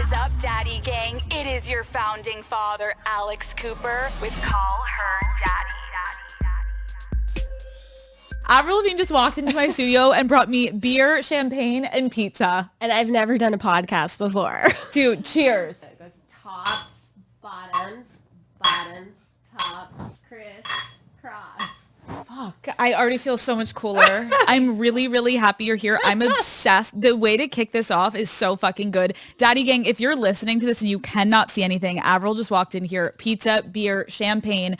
is up, Daddy Gang? It is your founding father, Alex Cooper, with Call Her Daddy. Avril Lavigne just walked into my studio and brought me beer, champagne, and pizza. And I've never done a podcast before. Dude, cheers. It goes tops, bottoms, tops, crisscross. Fuck, I already feel so much cooler. I'm really, really happy you're here. I'm obsessed. The way to kick this off is so fucking good. Daddy Gang, if you're listening to this and you cannot see anything, Avril just walked in here. Pizza, beer, champagne.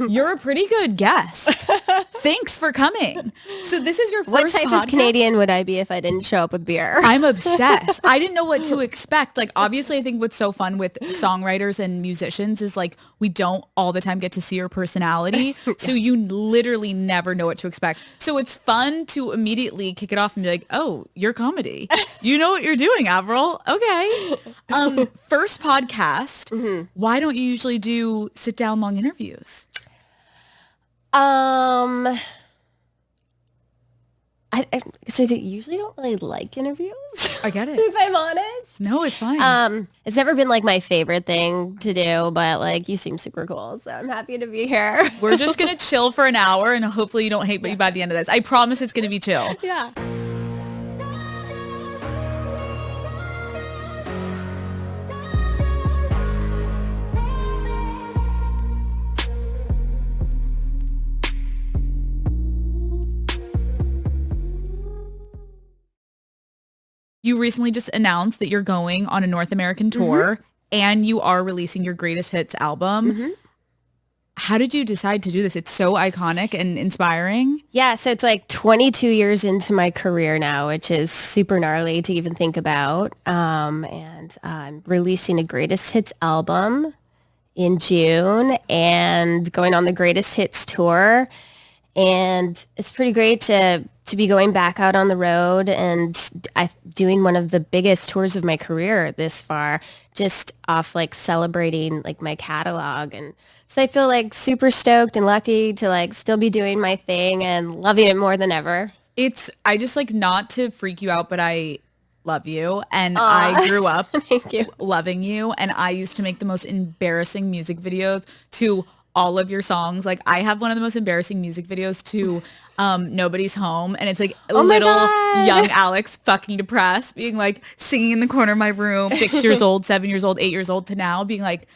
You're a pretty good guest. Thanks for coming. So this is your first What type podcast? of Canadian would I be if I didn't show up with beer? I'm obsessed. I didn't know what to expect. Like, obviously, I think what's so fun with songwriters and musicians is like we don't all the time get to see your personality. So you literally never know what to expect. So it's fun to immediately kick it off and be like, oh, you're comedy. You know what you're doing, Avril. Okay. First podcast. Mm-hmm. Why don't you usually do sit down long interviews? I usually don't really like interviews. I get it. If I'm honest. No, it's fine. It's never been like my favorite thing to do, but like you seem super cool, so I'm happy to be here. We're just going to chill for an hour and hopefully you don't hate me by the end of this. I promise it's going to be chill. Yeah. You recently just announced that you're going on a North American tour and you are releasing your greatest hits album. How did you decide to do this? It's so iconic and inspiring. Yeah, so it's like 22 years into my career now, which is super gnarly to even think about. And I'm releasing a greatest hits album in June and going on the greatest hits tour. And it's pretty great to be going back out on the road and doing one of the biggest tours of my career this far, just off like celebrating like my catalog. And so I feel like super stoked and lucky to like still be doing my thing and loving it more than ever. I just like, not to freak you out, but I love you. And I grew up Thank you. loving you. And I used to make the most embarrassing music videos to all of your songs. Like I have one of the most embarrassing music videos to Nobody's Home, and it's like little young Alex fucking depressed being like singing in the corner of my room, 6 years old, 7 years old, 8 years old, to now being like,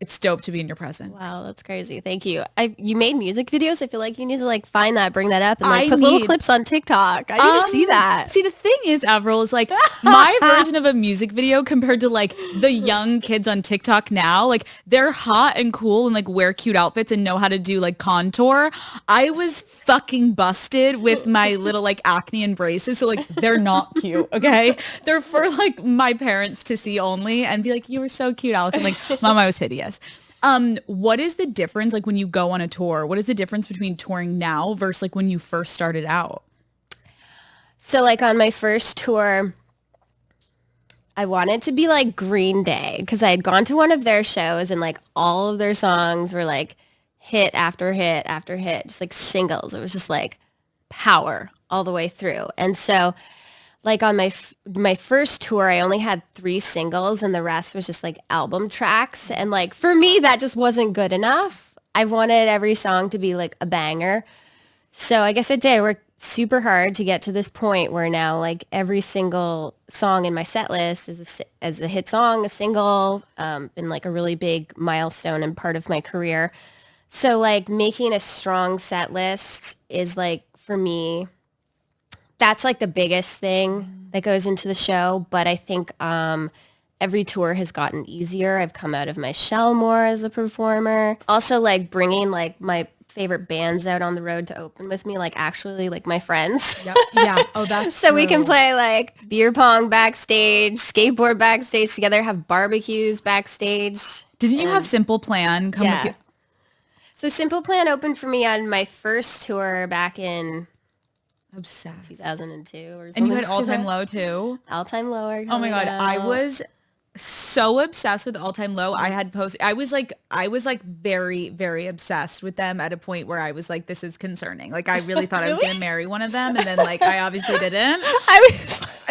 it's dope to be in your presence. Wow, that's crazy. Thank you. You made music videos. I feel like you need to like find that, bring that up, and like put little clips on TikTok. I need to see that. See, the thing is, Avril, is like my version of a music video compared to like the young kids on TikTok now. Like they're hot and cool and like wear cute outfits and know how to do like contour. I was fucking busted with my little like acne and braces. So like they're not cute. Okay. They're for like my parents to see only and be like, you were so cute, Alex. And like, Mom, I was hideous. What is the difference like when you go on a tour? What is the difference between touring now versus like when you first started out? So like on my first tour, I wanted to be like Green Day because I had gone to one of their shows and like all of their songs were like hit after hit after hit, just like singles. It was just like power all the way through. And so like on my first tour, I only had 3 singles and the rest was just like album tracks. And like for me, that just wasn't good enough. I wanted every song to be like a banger. So I guess I did. I worked super hard to get to this point where now like every single song in my set list is a hit song, a single, been like a really big milestone and part of my career. So like making a strong set list is like, for me, that's like the biggest thing that goes into the show. But I think every tour has gotten easier. I've come out of my shell more as a performer. Also like bringing like my favorite bands out on the road to open with me, like actually like my friends. Yep. Yeah. Oh, that's so true. We can play like beer pong backstage, skateboard backstage together, have barbecues backstage. Didn't you have Simple Plan come with you? So Simple Plan opened for me on my first tour back in Obsessed. 2002 or something. And you had All Time Low too? All Time Low. Oh my God. I was so obsessed with All Time Low. I was like very, very obsessed with them at a point where I was like, this is concerning. Like I really thought I was going to marry one of them. And then like, I obviously didn't.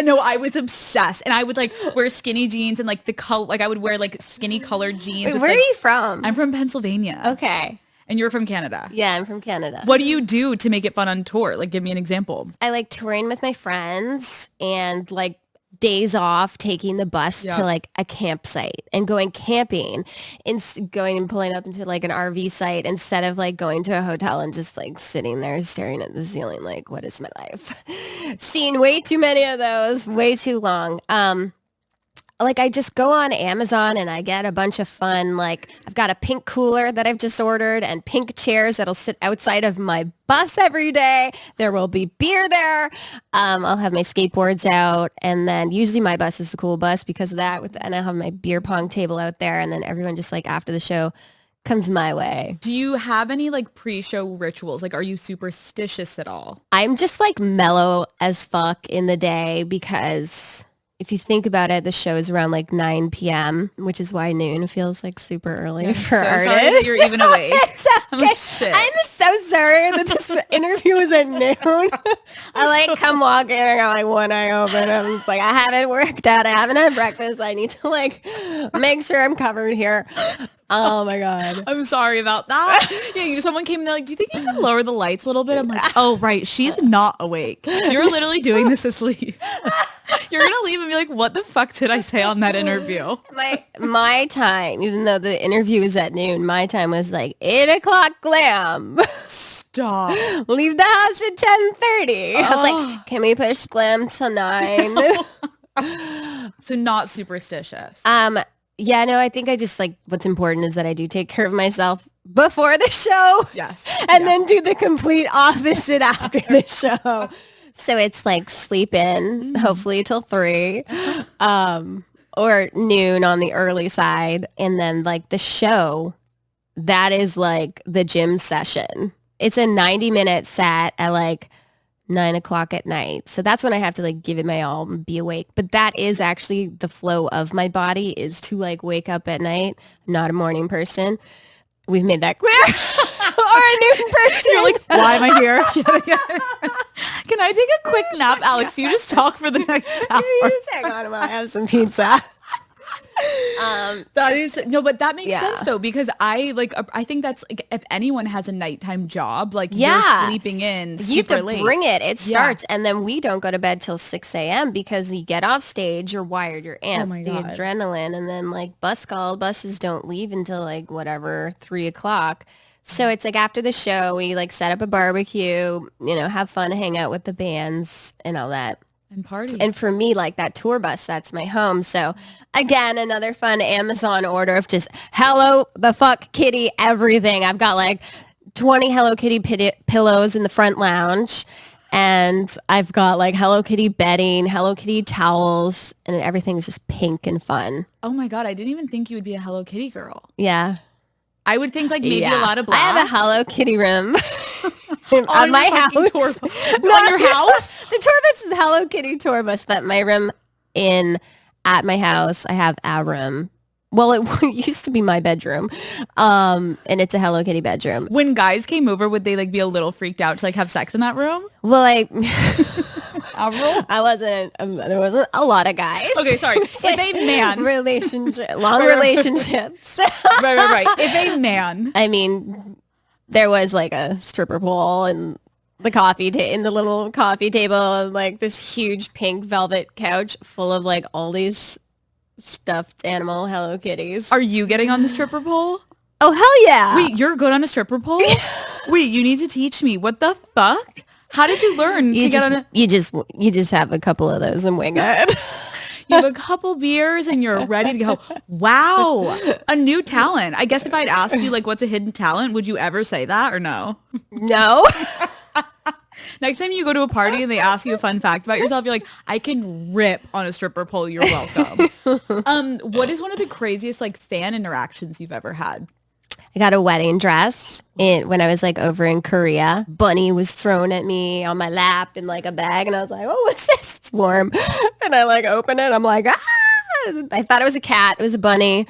No, I was obsessed. And I would like wear skinny jeans and like the color, like I would wear like skinny colored jeans. Wait, with, where like, are you from? I'm from Pennsylvania. Okay. And you're from Canada. Yeah, I'm from Canada. What do you do to make it fun on tour? Like, give me an example. I like touring with my friends and like days off, taking the bus to like a campsite and going camping and going and pulling up into like an RV site instead of like going to a hotel and just like sitting there staring at the ceiling like, what is my life? Seen way too many of those, way too long. Like I just go on Amazon and I get a bunch of fun, like I've got a pink cooler that I've just ordered and pink chairs that'll sit outside of my bus every day. There will be beer there. I'll have my skateboards out, and then usually my bus is the cool bus because of that. And I'll have my beer pong table out there, and then everyone just like after the show comes my way. Do you have any like pre-show rituals? Like, are you superstitious at all? I'm just like mellow as fuck in the day because if you think about it, the show is around like 9 p.m., which is why noon feels like super early for artists. Sorry that you're even awake. It's okay. Oh, shit. I'm so sorry that this interview was at noon. I like come walk in and I got like one eye open. I'm just like, I haven't worked out. I haven't had breakfast. I need to like make sure I'm covered here. Oh my God. I'm sorry about that. Yeah, someone came and they're like, do you think you can lower the lights a little bit? I'm like, oh, right. She's not awake. You're literally doing this asleep. You're going to leave and be like, what the fuck did I say on that interview? My time, even though the interview was at noon, my time was like 8 o'clock glam. Stop. Leave the house at 10:30. I was like, can we push glam till 9? So not superstitious. Yeah, no, I think I just like what's important is that I do take care of myself before the show. Yes. And then do the complete opposite after the show. So it's like sleep in, hopefully till 3, or noon on the early side. And then like the show, that is like the gym session. It's a 90-minute set at like 9 o'clock at night. So that's when I have to like give it my all and be awake. But that is actually the flow of my body is to like wake up at night. I'm not a morning person. We've made that clear. Or a noon person. You're like, why am I here? Can I take a quick nap, Alex? You just talk for the next hour. You just hang on while I have some pizza. That is no, but that makes sense though, because I think that's like if anyone has a nighttime job, like you're sleeping in super you have to late. bring it. It starts, and then we don't go to bed till 6 a.m. because you get off stage, you're wired, you're amped, my the God. adrenaline, and then like buses don't leave until like whatever 3 o'clock. So it's like after the show, we like set up a barbecue, have fun, hang out with the bands and all that. And party. And for me, like that tour bus, that's my home. So again, another fun Amazon order of just Hello the fuck Kitty everything. I've got like 20 Hello Kitty pillows in the front lounge. And I've got like Hello Kitty bedding, Hello Kitty towels, and everything's just pink and fun. Oh my God, I didn't even think you would be a Hello Kitty girl. Yeah. I would think like maybe a lot of black. I have a Hello Kitty room. on my house. On your house? The tour bus is Hello Kitty tour bus, but my room at my house, I have a room. Well, it used to be my bedroom, and it's a Hello Kitty bedroom. When guys came over, would they like be a little freaked out to like have sex in that room? Well, Avril? there wasn't a lot of guys. Okay, sorry. If a man long relationships. Right. If a man, I mean, there was like a stripper pole and the in the little coffee table, and like this huge pink velvet couch full of like all these stuffed animal Hello Kitties. Are you getting on the stripper pole? Oh, hell yeah. Wait, you're good on a stripper pole? Wait, you need to teach me. What the fuck? How did you learn to get on a... You just have a couple of those and wing it. You have a couple beers and you're ready to go. Wow. A new talent. I guess if I'd asked you like what's a hidden talent, would you ever say that or no? No. Next time you go to a party and they ask you a fun fact about yourself, you're like, I can rip on a stripper pole. You're welcome. What is one of the craziest like fan interactions you've ever had? I got a wedding dress when I was like over in Korea. Bunny was thrown at me on my lap in like a bag, and I was like, oh, what's this? It's warm. And I like open it. I'm like, ah! I thought it was a cat. It was a bunny.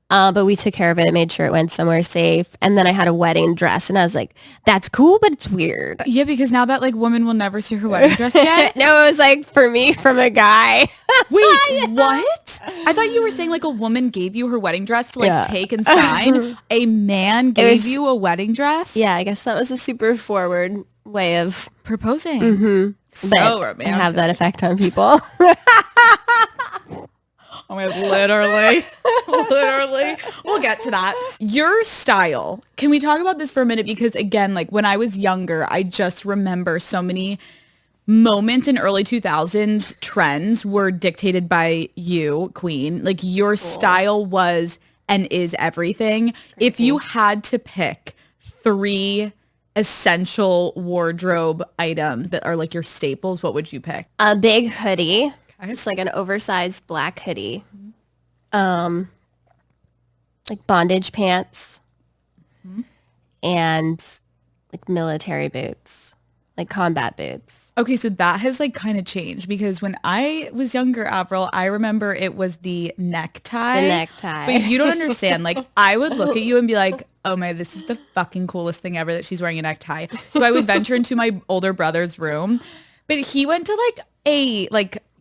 But we took care of it and made sure it went somewhere safe. And then I had a wedding dress and I was like, that's cool, but it's weird. Yeah, because now that like woman will never see her wedding dress again. No, it was like for me from a guy. Wait, what? I thought you were saying like a woman gave you her wedding dress to like take and sign. A man gave you a wedding dress? Yeah, I guess that was a super forward way of proposing. Mm-hmm. So romantic. I have that effect on people. Oh my God, literally. We'll get to that. Your style. Can we talk about this for a minute? Because again, like when I was younger, I just remember so many moments in early 2000s trends were dictated by you, Queen. Like your style was and is everything. If you had to pick 3 essential wardrobe items that are like your staples, what would you pick? A big hoodie. It's like an oversized black hoodie. Like bondage pants and like military boots, like combat boots. Okay, so that has like kind of changed because when I was younger, Avril, I remember it was the necktie. The necktie. But you don't understand. Like I would look at you and be like, oh my, this is the fucking coolest thing ever that she's wearing a necktie. So I would venture into my older brother's room, but he went to like a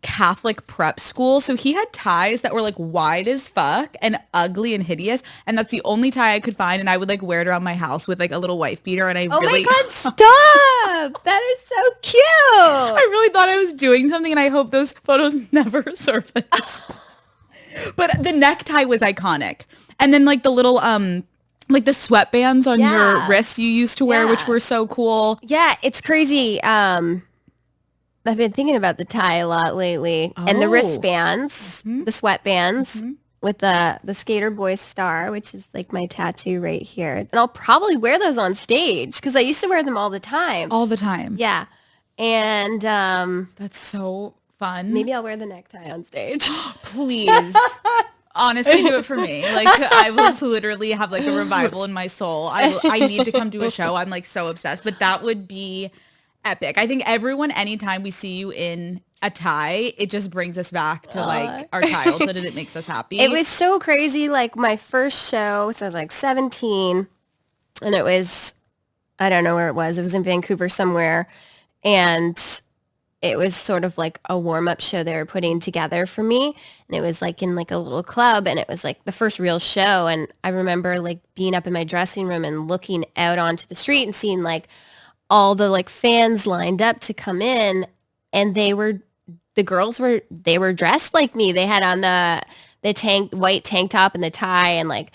Catholic prep school. So he had ties that were like wide as fuck and ugly and hideous. And that's the only tie I could find. And I would like wear it around my house with like a little wife beater. And Oh my God, stop. That is so cute. I really thought I was doing something and I hope those photos never surface. But the necktie was iconic. And then like the little, like the sweatbands on your wrist you used to wear, which were so cool. Yeah, it's crazy. I've been thinking about the tie a lot lately. And the wristbands, the sweatbands with the Skater Boy star, which is like my tattoo right here. And I'll probably wear those on stage because I used to wear them all the time. All the time. Yeah. And that's so fun. Maybe I'll wear the necktie on stage. Please. Honestly, do it for me. Like I will literally have like a revival in my soul. I need to come to a show. I'm like so obsessed. But that would be epic. I think everyone, anytime we see you in a tie, it just brings us back to like our childhood and it makes us happy. It was so crazy. Like my first show, so I was like 17 and it was, I don't know where it was. It was in Vancouver somewhere. And it was sort of like a warm-up show they were putting together for me. And it was like in like a little club and it was like the first real show. And I remember like being up in my dressing room and looking out onto the street and seeing like all the like fans lined up to come in and the girls were dressed like me. They had on the white tank top and the tie and like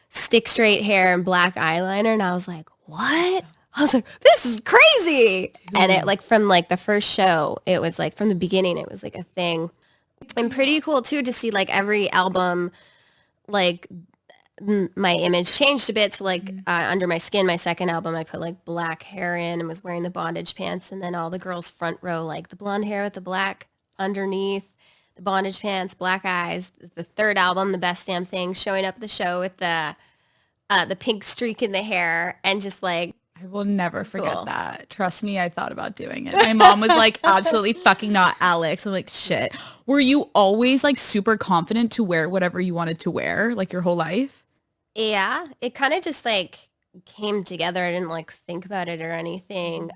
stick straight hair and black eyeliner. And I was like, what? I was like, this is crazy. Dude. And it like from like the first show, it was like from the beginning, it was like a thing. And pretty cool too to see like every album, like my image changed a bit. So like Under My Skin, my second album, I put like black hair in and was wearing the bondage pants. And then all the girls front row, like the blonde hair with the black underneath, the bondage pants, black eyes. The third album, The Best Damn Thing, showing up at the show with the pink streak in the hair and just like, I will never forget that. Trust me, I thought about doing it. My mom was like, absolutely fucking not, Alex. I'm like, shit. Were you always like super confident to wear whatever you wanted to wear, like your whole life? Yeah, it kind of just like came together. I didn't like think about it or anything.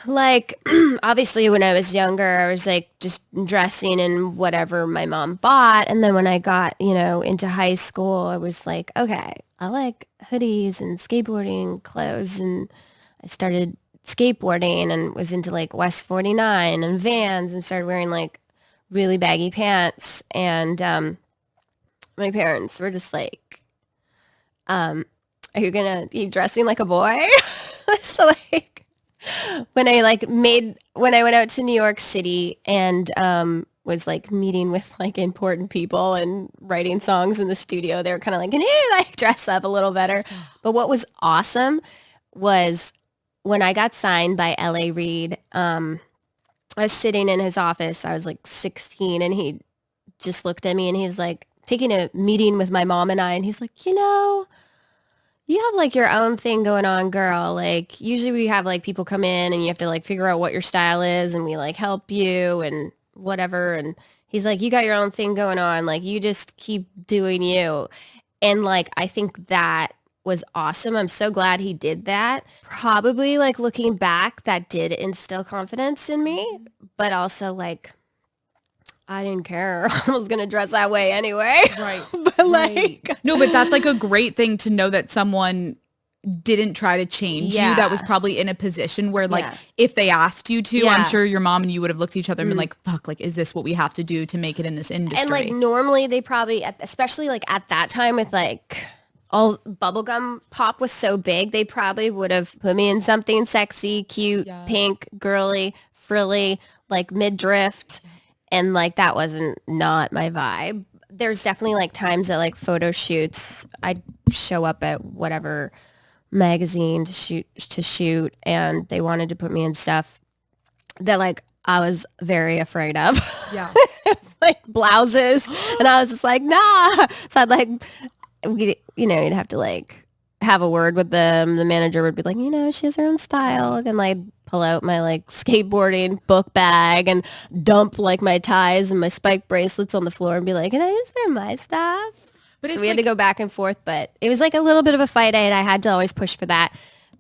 Like obviously when I was younger, I was like just dressing in whatever my mom bought. And then when I got, into high school, I was like, okay, I like hoodies and skateboarding clothes. And I started skateboarding and was into like West 49 and Vans and started wearing like really baggy pants. And my parents were just like, are you dressing like a boy? So like when I went out to New York City and was like meeting with like important people and writing songs in the studio, they were kind of like, can you like dress up a little better? But what was awesome was when I got signed by L.A. Reid, I was sitting in his office. I was like 16 and he just looked at me and he was like taking a meeting with my mom and I, and he's like, you have like your own thing going on, girl. Like usually we have like people come in and you have to like figure out what your style is and we like help you and whatever. And He's like, you got your own thing going on. Like, you just keep doing you. And like, I think that was awesome. I'm so glad he did that. Probably like looking back, that did instill confidence in me, but also like, I didn't care. I was going to dress that way anyway. Right. But like, No, but that's like a great thing to know that someone didn't try to change you. That was probably in a position where like if they asked you to, I'm sure your mom and you would have looked at each other and been like, fuck, like, is this what we have to do to make it in this industry? and like normally they probably, especially like at that time with like all bubblegum pop was so big, they probably would have put me in something sexy, cute, pink, girly, frilly, like midriff. And like that wasn't not my vibe. There's definitely like times at like photo shoots, I'd show up at whatever magazine to shoot and they wanted to put me in stuff that like I was very afraid of. Yeah. Like blouses. And I was just like, nah. So I'd like, you'd have to like have a word with them. The manager would be like, she has her own style. And like pull out my like skateboarding book bag and dump like my ties and my spike bracelets on the floor and be like, can I just wear my stuff? But so we had to go back and forth, but it was like a little bit of a fight and I had to always push for that.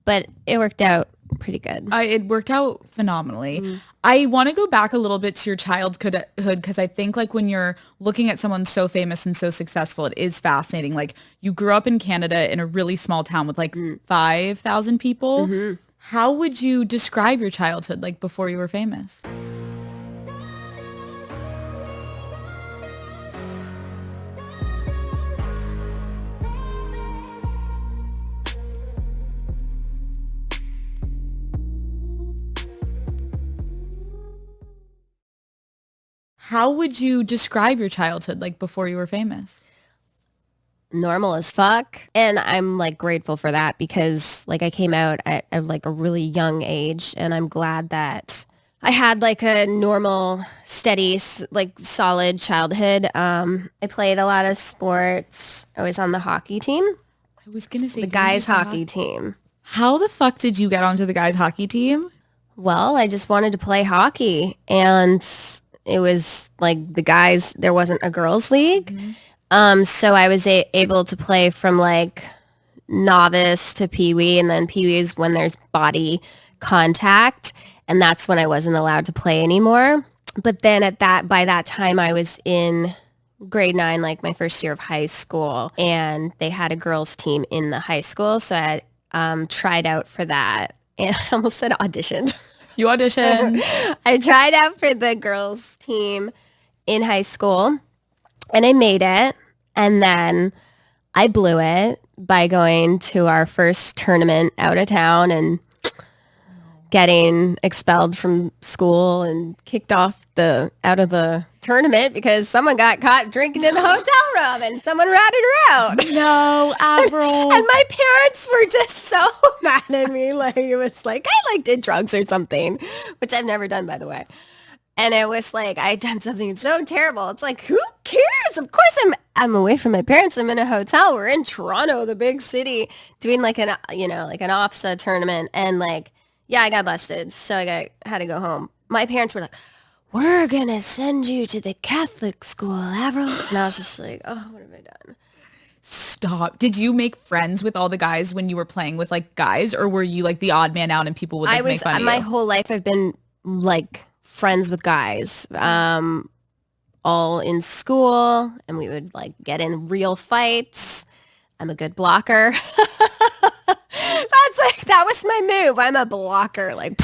But it worked out pretty good. It worked out phenomenally. I want to go back a little bit to your childhood because I think like when you're looking at someone so famous and so successful, it is fascinating. Like you grew up in Canada in a really small town with like 5,000 people. How would you describe your childhood like before you were famous? How would you describe your childhood like before you were famous? Normal as fuck. And I'm like grateful for that because like I came out at like a really young age and I'm glad that I had like a normal, steady, like solid childhood. I played a lot of sports. I was on the hockey team. I was going to say the guys hockey team. How the fuck did you get onto the guys hockey team? Well, I just wanted to play hockey and it was like the guys, there wasn't a girls league. So I was able to play from like novice to peewee, and then peewee is when there's body contact, and that's when I wasn't allowed to play anymore. But then by that time I was in grade 9, like my first year of high school, and they had a girls team in the high school, so I had tried out for that, and I almost said auditioned. You auditioned. I tried out for the girls team in high school. And I made it, and then I blew it by going to our first tournament out of town and getting expelled from school and kicked off out of the tournament because someone got caught drinking in the hotel room and someone ratted her out. No, Avril. And my parents were just so mad at me. Like it was like I like did drugs or something, which I've never done, by the way. And it was like, I had done something so terrible. It's like, who cares? Of course I'm away from my parents. I'm in a hotel. We're in Toronto, the big city, doing like an OFSA tournament. And like, yeah, I got busted. So I had to go home. My parents were like, we're going to send you to the Catholic school, Avril. And I was just like, oh, what have I done? Stop. Did you make friends with all the guys when you were playing with like guys, or were you like the odd man out and people would like, make fun of you? My whole life I've been like friends with guys, all in school, and we would like get in real fights. I'm a good blocker. That was my move. I'm a blocker, like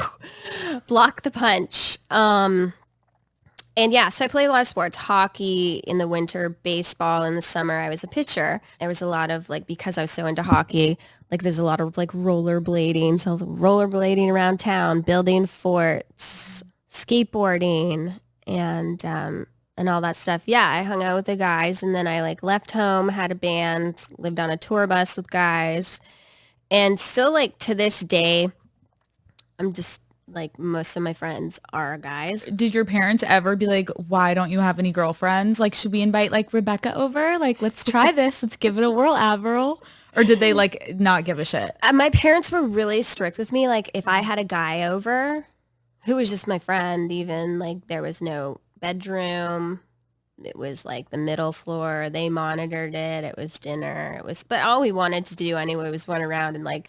block the punch. And yeah, so I played a lot of sports, hockey in the winter, baseball in the summer. I was a pitcher. There was a lot of like, because I was so into hockey, like there's a lot of like rollerblading. So I was rollerblading around town, building forts, skateboarding, and all that stuff. Yeah, I hung out with the guys, and then I like left home, had a band, lived on a tour bus with guys, and still like to this day, I'm just like most of my friends are guys. Did your parents ever be like, why don't you have any girlfriends? Like, should we invite like Rebecca over? Like, let's try this. Let's give it a whirl, Avril. Or did they like not give a shit? My parents were really strict with me. Like if I had a guy over who was just my friend, even like there was no bedroom, it was like the middle floor. They monitored it. It was dinner. But all we wanted to do anyway was run around and like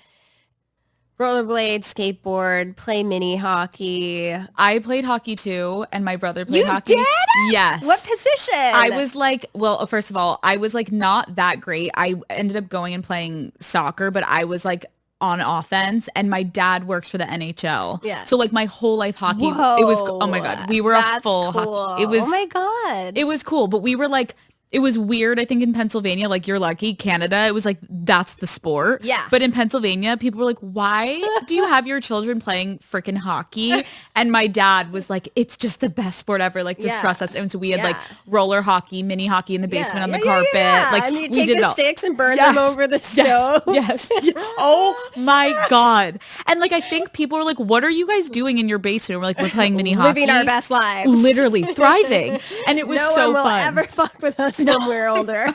rollerblade, skateboard, play mini hockey. I played hockey too, and my brother played You hockey. did? Yes. What position? I was like, well, first of all, I was like not that great. I ended up going and playing soccer, but I was like on offense, and my dad works for the NHL. Yeah. So like my whole life hockey, Whoa, it was, oh my God, we were a full cool. hockey. It was, oh my God. it was cool, but we were like, it was weird. I think in Pennsylvania, like you're lucky. Canada, it was like, that's the sport. Yeah. But in Pennsylvania, people were like, why do you have your children playing freaking hockey? And my dad was like, it's just the best sport ever. Like, just trust us. And so we had like roller hockey, mini hockey in the basement on the carpet. Like, and you we take did the it all. sticks and burn them over the stove. Yes. Oh my God. And like, I think people were like, what are you guys doing in your basement? We're like, we're playing mini hockey. Living our best lives. Literally thriving. And it was no so one will fun. ever fuck with us when we're older.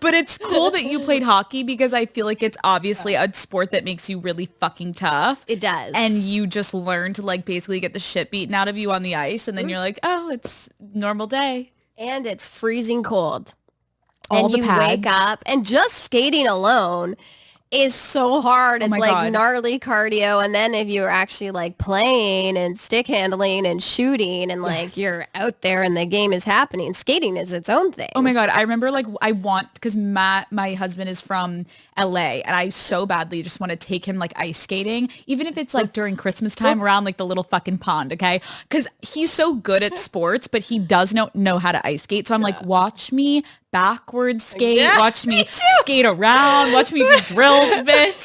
But it's cool that you played hockey because I feel like it's obviously a sport that makes you really fucking tough. It does. And you just learn to like basically get the shit beaten out of you on the ice. And then you're like, oh, it's normal day. And it's freezing cold. All and the you pads. wake up and just skating alone is so hard. It's my like God. gnarly cardio. And then if you're actually like playing and stick handling and shooting and like you're out there and the game is happening, skating is its own thing. Oh my God. I remember like because Matt, my husband is from LA, and I so badly just want to take him like ice skating, even if it's like during Christmas time around like the little fucking pond. Okay. Because he's so good at sports, but he does know how to ice skate. So I'm like, watch me backwards skate, watch me skate around, watch me do drills, bitch.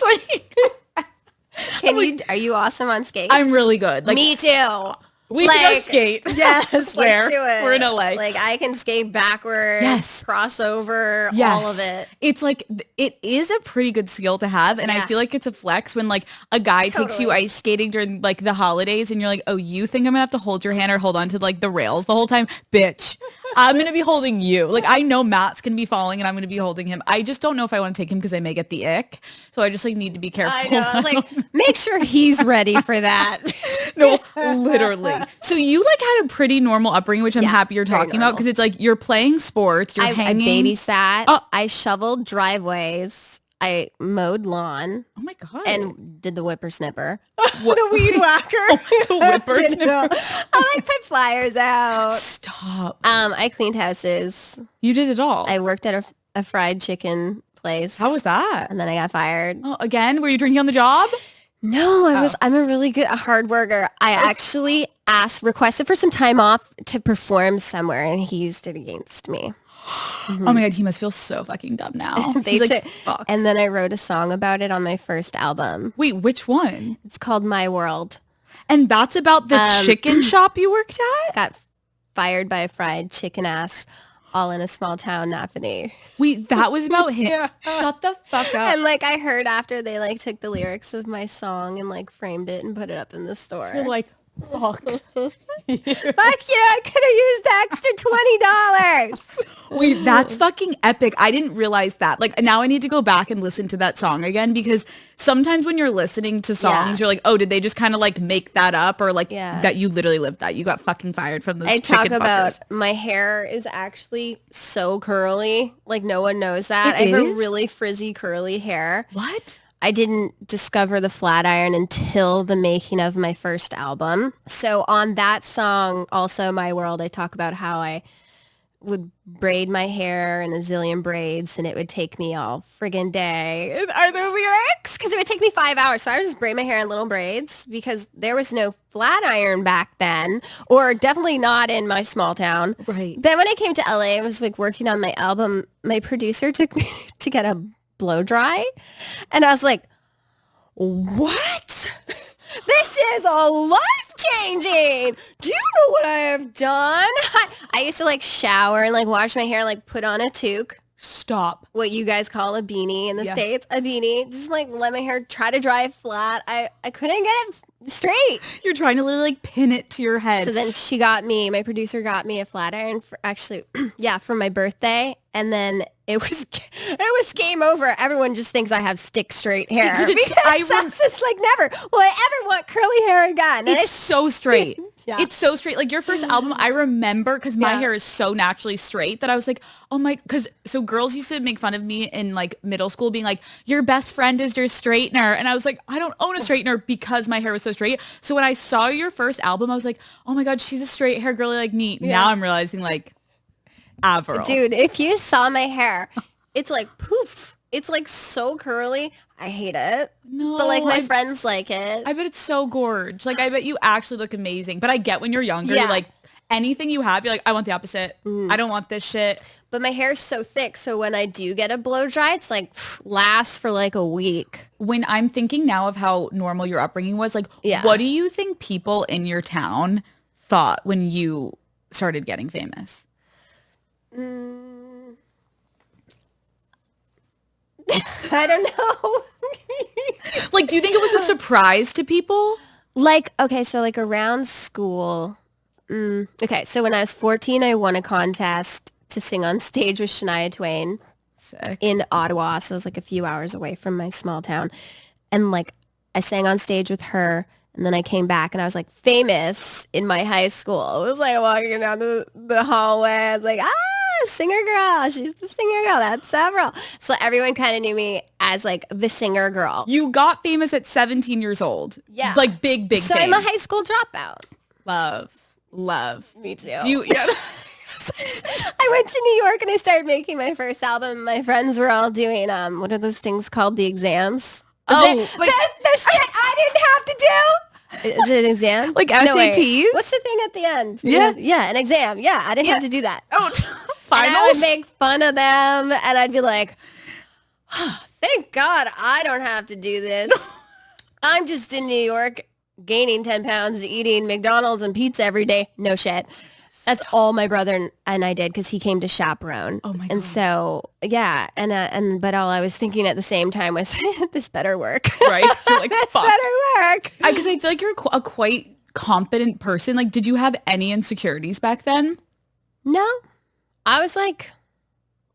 Like, Are you awesome on skates? I'm really good. Like, Me too. we should go skate. Yes, Where? let's do it. We're in LA. Like I can skate backwards, crossover, all of it. It's like, it is a pretty good skill to have. And I feel like it's a flex when like a guy takes you ice skating during like the holidays and you're like, oh, you think I'm gonna have to hold your hand or hold on to like the rails the whole time? Bitch, I'm gonna be holding you. Like I know Matt's gonna be falling and I'm gonna be holding him. I just don't know if I want to take him because I may get the ick. So I just like need to be careful. I know. I was like, make sure he's ready for that. No, literally. So you like had a pretty normal upbringing, which I'm happy you're talking about because it's like you're playing sports, you're hanging. I babysat. I shoveled driveways. I mowed lawn. Oh my God. And did the whippersnipper. The weed whacker. The whippersnipper. I like put flyers out. Stop. I cleaned houses. You did it all. I worked at a fried chicken place. How was that? And then I got fired. Oh, again, were you drinking on the job? No, I'm a really good hard worker. I actually requested for some time off to perform somewhere and he used it against me. Mm-hmm. Oh my God, he must feel so fucking dumb now. He's like, fuck. And then I wrote a song about it on my first album. Wait, which one? It's called My World. And that's about the chicken shop you worked at? Got fired by a fried chicken ass all in a small town, Napanee. Wait, that was about him? Shut the fuck up. And like I heard after they like took the lyrics of my song and like framed it and put it up in the store. You're like, fuck. Fuck yeah, I could have used the extra $20. Wait, that's fucking epic. I didn't realize that. Like now I need to go back and listen to that song again because sometimes when you're listening to songs, you're like, oh, did they just kind of like make that up or like that you literally lived that? You got fucking fired from those chicken fuckers. About my hair is actually so curly. Like no one knows that. I have a really frizzy curly hair. What? I didn't discover the flat iron until the making of my first album. So on that song, also My World, I talk about how I would braid my hair in a zillion braids and it would take me all friggin' day. Are there lyrics? Because it would take me 5 hours. So I would just braid my hair in little braids because there was no flat iron back then, or definitely not in my small town. Right. Then when I came to LA, I was like working on my album. My producer took me to get a blow dry and I was like, what? This is a life changing. Do you know what I have done? I used to like shower and like wash my hair and like put on a toque. Stop. What you guys call a beanie in the States. A beanie. Just like let my hair try to dry flat. I couldn't get it straight. You're trying to literally like pin it to your head. So then my producer got me a flat iron for for my birthday. And then it was game over. Everyone just thinks I have stick straight hair. It's like never will I ever want curly hair again. And it's so straight. Yeah. It's so straight. Like your first album, I remember because my hair is so naturally straight that I was like, oh my, so girls used to make fun of me in like middle school being like, your best friend is your straightener. And I was like, I don't own a straightener because my hair was so straight. So when I saw your first album, I was like, oh my God, she's a straight hair girly like me. Yeah. Now I'm realizing like Avril. Dude, if you saw my hair, it's like poof. It's like so curly. I hate it. No. But like my friends like it. I bet it's so gorge. Like I bet you actually look amazing. But I get when you're younger, you're like anything you have, you're like, I want the opposite. I don't want this shit. But my hair's so thick, so when I do get a blow dry, it's like lasts for like a week. When I'm thinking now of how normal your upbringing was, like what do you think people in your town thought when you started getting famous? I don't know. Like, do you think it was a surprise to people? Like, okay, so like around school. Okay, so when I was 14, I won a contest to sing on stage with Shania Twain. Sick. In Ottawa. So it was like a few hours away from my small town. And like I sang on stage with her. And then I came back and I was like famous in my high school. It was like walking down the hallway. I was like, singer girl. She's the singer girl. That's Avril. So everyone kind of knew me as like the singer girl. You got famous at 17 years old. Yeah. Like big So fame. I'm a high school dropout. Love. Me too. Do you? Yeah. I went to New York and I started making my first album. My friends were all doing, what are those things called? The exams. The shit I didn't have to do. Is it an exam? Like SATs? What's the thing at the end? Yeah. Yeah, an exam. Yeah, I didn't have to do that. Oh, finals? And I would make fun of them and I'd be like, thank God I don't have to do this. I'm just in New York gaining 10 pounds, eating McDonald's and pizza every day. No shit. That's all my brother and I did because he came to chaperone. Oh my God. And so, yeah. But all I was thinking at the same time was, this better work. Right? You're like, this fuck. better work. Because I feel like you're a quite confident person. Like, did you have any insecurities back then? No. I was like,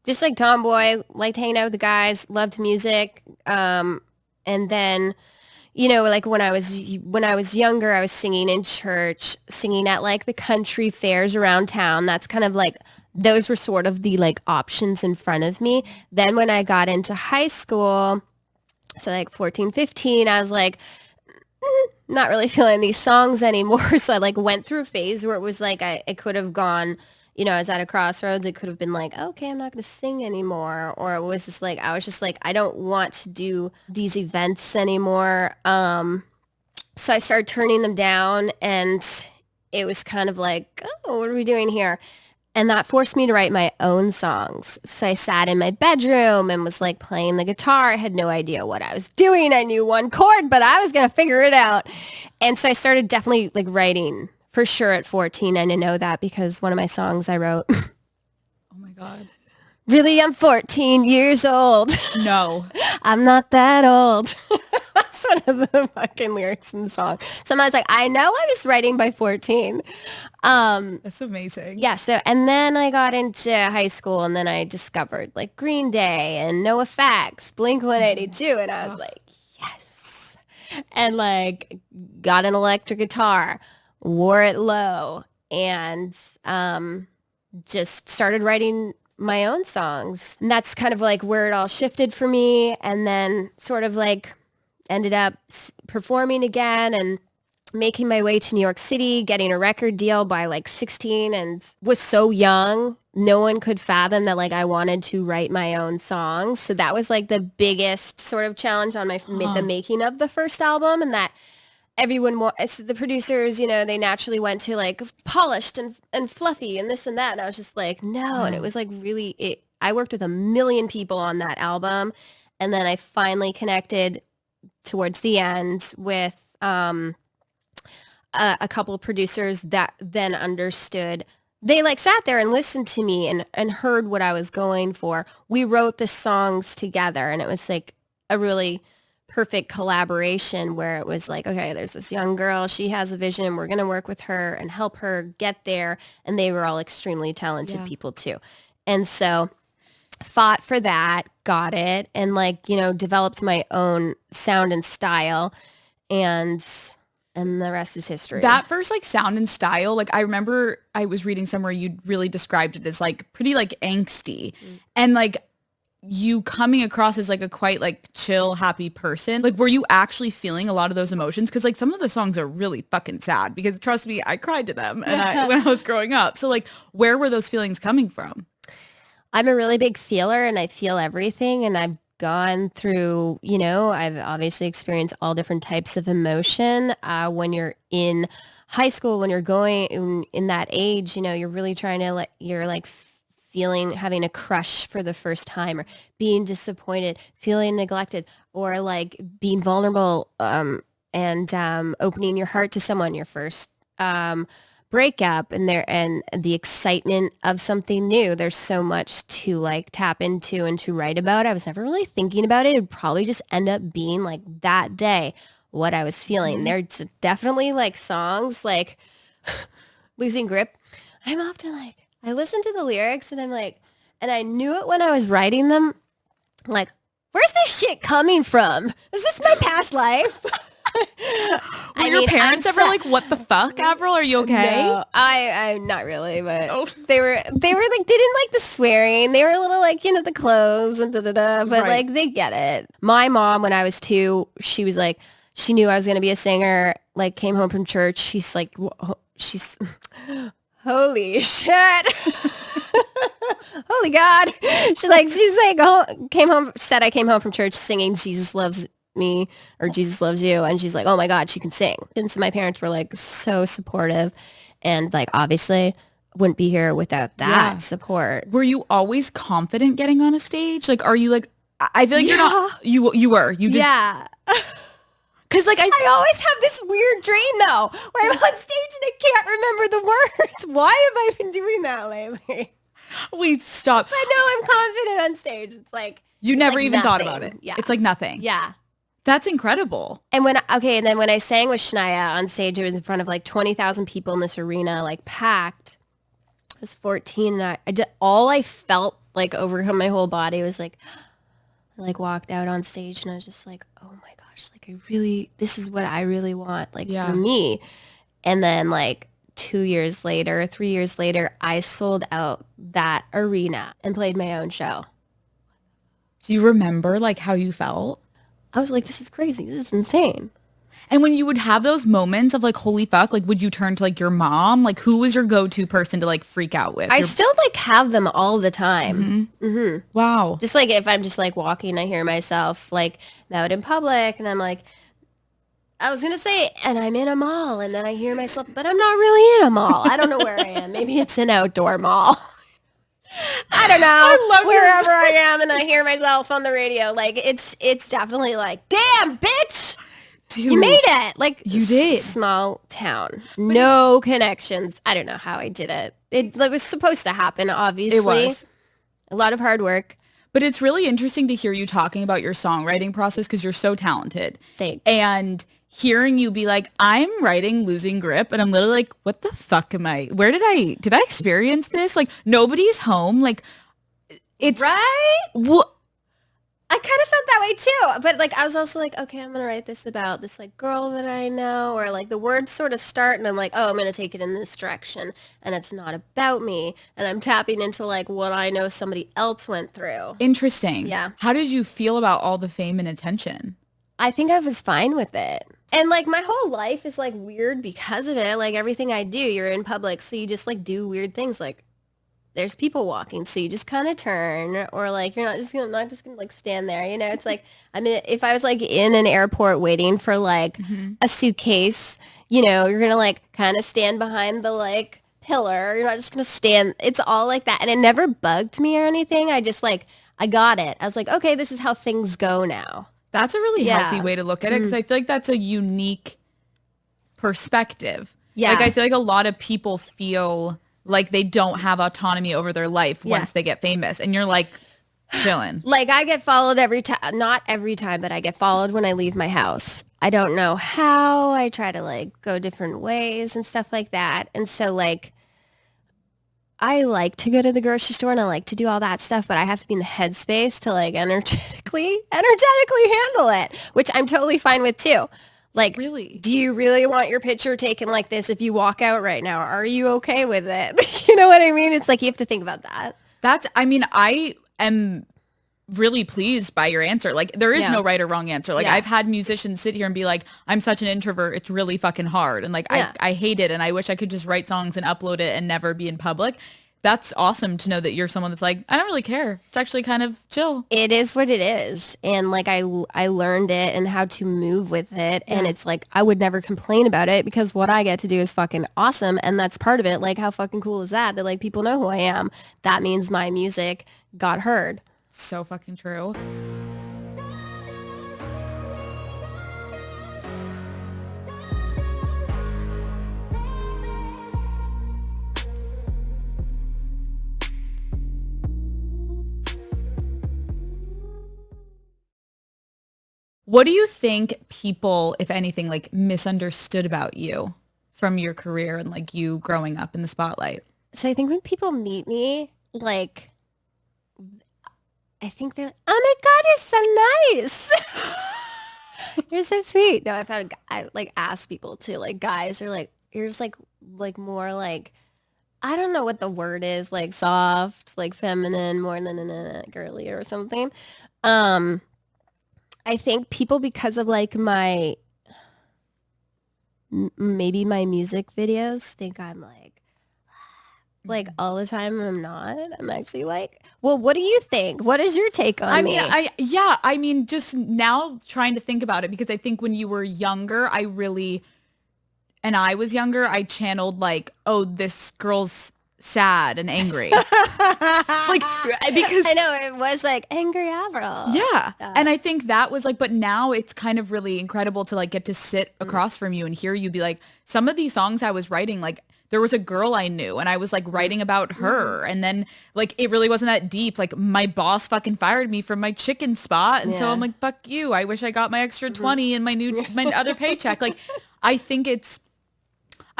just like tomboy, liked hanging out with the guys, loved music. And then, you know, like when I was younger, I was singing in church, singing at like the country fairs around town. That's kind of like, those were sort of the like options in front of me. Then when I got into high school, so like 14, 15, I was like, not really feeling these songs anymore. So I like went through a phase where it was like, I could have gone, you know, I was at a crossroads. It could have been like, okay, I'm not going to sing anymore. Or it was just like, I don't want to do these events anymore. So I started turning them down and it was kind of like, oh, what are we doing here? And that forced me to write my own songs. So I sat in my bedroom and was like playing the guitar. I had no idea what I was doing. I knew one chord, but I was going to figure it out. And so I started definitely like writing. For sure at 14, I didn't know that because one of my songs I wrote. Oh my God. Really, I'm 14 years old. No. I'm not that old. That's one of the fucking lyrics in the song. So I was like, I know I was writing by 14. That's amazing. Yeah, so, and then I got into high school and then I discovered like Green Day and NoFX, Blink-182, and I was like, yes. And like got an electric guitar. Wore it low and just started writing my own songs. And that's kind of like where it all shifted for me. And then sort of like ended up performing again and making my way to New York City, getting a record deal by like 16 and was so young. No one could fathom that like I wanted to write my own songs. So that was like the biggest sort of challenge on the making of the first album, and that everyone, the producers, you know, they naturally went to like polished and fluffy and this and that. And I was just like, no. And it was like really, I worked with a million people on that album. And then I finally connected towards the end with a couple of producers that then understood. They like sat there and listened to me and heard what I was going for. We wrote the songs together and it was like a really perfect collaboration where it was like, okay, there's this young girl, she has a vision, we're going to work with her and help her get there. And they were all extremely talented people too. And so fought for that, got it, and like, you know, developed my own sound and style, and the rest is history. That first like sound and style, like I remember I was reading somewhere you really described it as like pretty like angsty, and like you coming across as like a quite like chill, happy person. Like, were you actually feeling a lot of those emotions? Because like some of the songs are really fucking sad, because trust me, I cried to them and when I was growing up. So like, where were those feelings coming from? I'm a really big feeler, and I feel everything, and I've gone through, you know, I've obviously experienced all different types of emotion. When you're in high school, when you're going in that age, you know, you're really trying to you're like feeling, having a crush for the first time, or being disappointed, feeling neglected, or like being vulnerable, and opening your heart to someone, your first breakup, and the excitement of something new. There's so much to like tap into and to write about. I was never really thinking about it. It'd probably just end up being like that day what I was feeling. There's definitely like songs like Losing Grip. I'm often like, I listen to the lyrics and I'm like, and I knew it when I was writing them, like, where's this shit coming from? Is this my past life? Were your parents ever like, what the fuck, Avril? Are you okay? No, I'm not really, but they were like, they didn't like the swearing. They were a little like, you know, the clothes and da-da-da, but like they get it. My mom, when I was 2, she was like, she knew I was going to be a singer, like came home from church. She's like, holy shit. Holy God. She's like, came home, said I came home from church singing Jesus Loves Me or Jesus Loves You. And she's like, oh my God, she can sing. And so my parents were like so supportive, and like obviously wouldn't be here without that support. Were you always confident getting on a stage? Like, are you like, I feel like you're not, you were, you did. Yeah. Cause like, I always have this weird dream though, where I'm on stage and I can't remember the words. Why have I been doing that lately? we stopped. I know I'm confident on stage. It's like, You never like even thought nothing. about it. Yeah. It's like nothing. Yeah. That's incredible. And then when I sang with Shania on stage, it was in front of like 20,000 people in this arena, like packed. I was 14, and I did, all I felt like overcome my whole body was like, I like walked out on stage and I was just like, oh my gosh, like this is what I really want, like for me. And then like 3 years later, I sold out that arena and played my own show. Do you remember like how you felt? I was like, this is crazy. This is insane. And when you would have those moments of like, holy fuck, like would you turn to like your mom? Like who was your go-to person to like freak out with? I still like have them all the time. Wow. Just like if I'm just like walking, I hear myself like out in public, and I'm like, I was going to say, and I'm in a mall, and then I hear myself, but I'm not really in a mall. I don't know where I am. Maybe it's an outdoor mall. I don't know. I love wherever I am, and I hear myself on the radio. Like it's definitely like, damn, bitch. Dude, You made it. Like you did. Small town. No connections. I don't know how I did it. It was supposed to happen, obviously. It was. A lot of hard work. But it's really interesting to hear you talking about your songwriting process because you're so talented. Thanks. And hearing you be like, I'm writing Losing Grip, and I'm literally like, what the fuck am I? Where did I experience this? Like nobody's home. Like it's right. What? I kind of felt that way too, but like I was also like, okay, I'm gonna write this about this like girl that I know, or like the words sort of start, and I'm like, oh, I'm gonna take it in this direction, and it's not about me, and I'm tapping into like what I know somebody else went through. Interesting. Yeah. How did you feel about all the fame and attention? I think I was fine with it. And like my whole life is like weird because of it. Like everything I do, you're in public, so you just like do weird things. Like there's people walking, so you just kind of turn, or like you're not just gonna like stand there. You know, it's like, I mean, if I was like in an airport waiting for like a suitcase, you know, you're gonna like kind of stand behind the like pillar. You're not just gonna stand. It's all like that, and it never bugged me or anything. I just like I got it. I was like, okay, this is how things go now. That's a really healthy way to look at it, because I feel like that's a unique perspective. Yeah. Like I feel like a lot of people feel like they don't have autonomy over their life once they get famous. And you're like, chilling. Like I get followed every time, not every time, but I get followed when I leave my house. I don't know how. I try to like go different ways and stuff like that. And so like I like to go to the grocery store and I like to do all that stuff, but I have to be in the headspace to like energetically handle it, which I'm totally fine with too. Like, Really? do you really want your picture taken like this if you walk out right now? Are you okay with it? You know what I mean? It's like you have to think about that. I am really pleased by your answer. Like there is no right or wrong answer. Like I've had musicians sit here and be like, I'm such an introvert. It's really fucking hard. And like, I hate it. And I wish I could just write songs and upload it and never be in public. That's awesome to know that you're someone that's like, I don't really care. It's actually kind of chill. It is what it is. And like I learned it and how to move with it. And it's like I would never complain about it because what I get to do is fucking awesome. And that's part of it. Like how fucking cool is that? That like people know who I am. That means my music got heard. So fucking true. What do you think people, if anything, like misunderstood about you from your career and like you growing up in the spotlight? So I think when people meet me, like, I think they're, oh my God, you're so nice. You're so sweet. No, I like ask people too, like guys are like, you're just like more like, I don't know what the word is, like soft, like feminine, more than girly or something. I think people, because of like my, maybe my music videos, think I'm like all the time. I'm not. I'm actually like, well, what do you think? What is your take on me? I mean, just now trying to think about it, because I think when you were younger, I was younger, I channeled like, oh, this girl's sad and angry. Like, because I know it was like angry Avril. Yeah. And I think that was like, but now it's kind of really incredible to like get to sit across from you and hear you be like, some of these songs I was writing, like there was a girl I knew and I was like writing about her. And then like, it really wasn't that deep. Like my boss fucking fired me from my chicken spot. And so I'm like, fuck you. I wish I got my extra 20 in my other paycheck. Like, I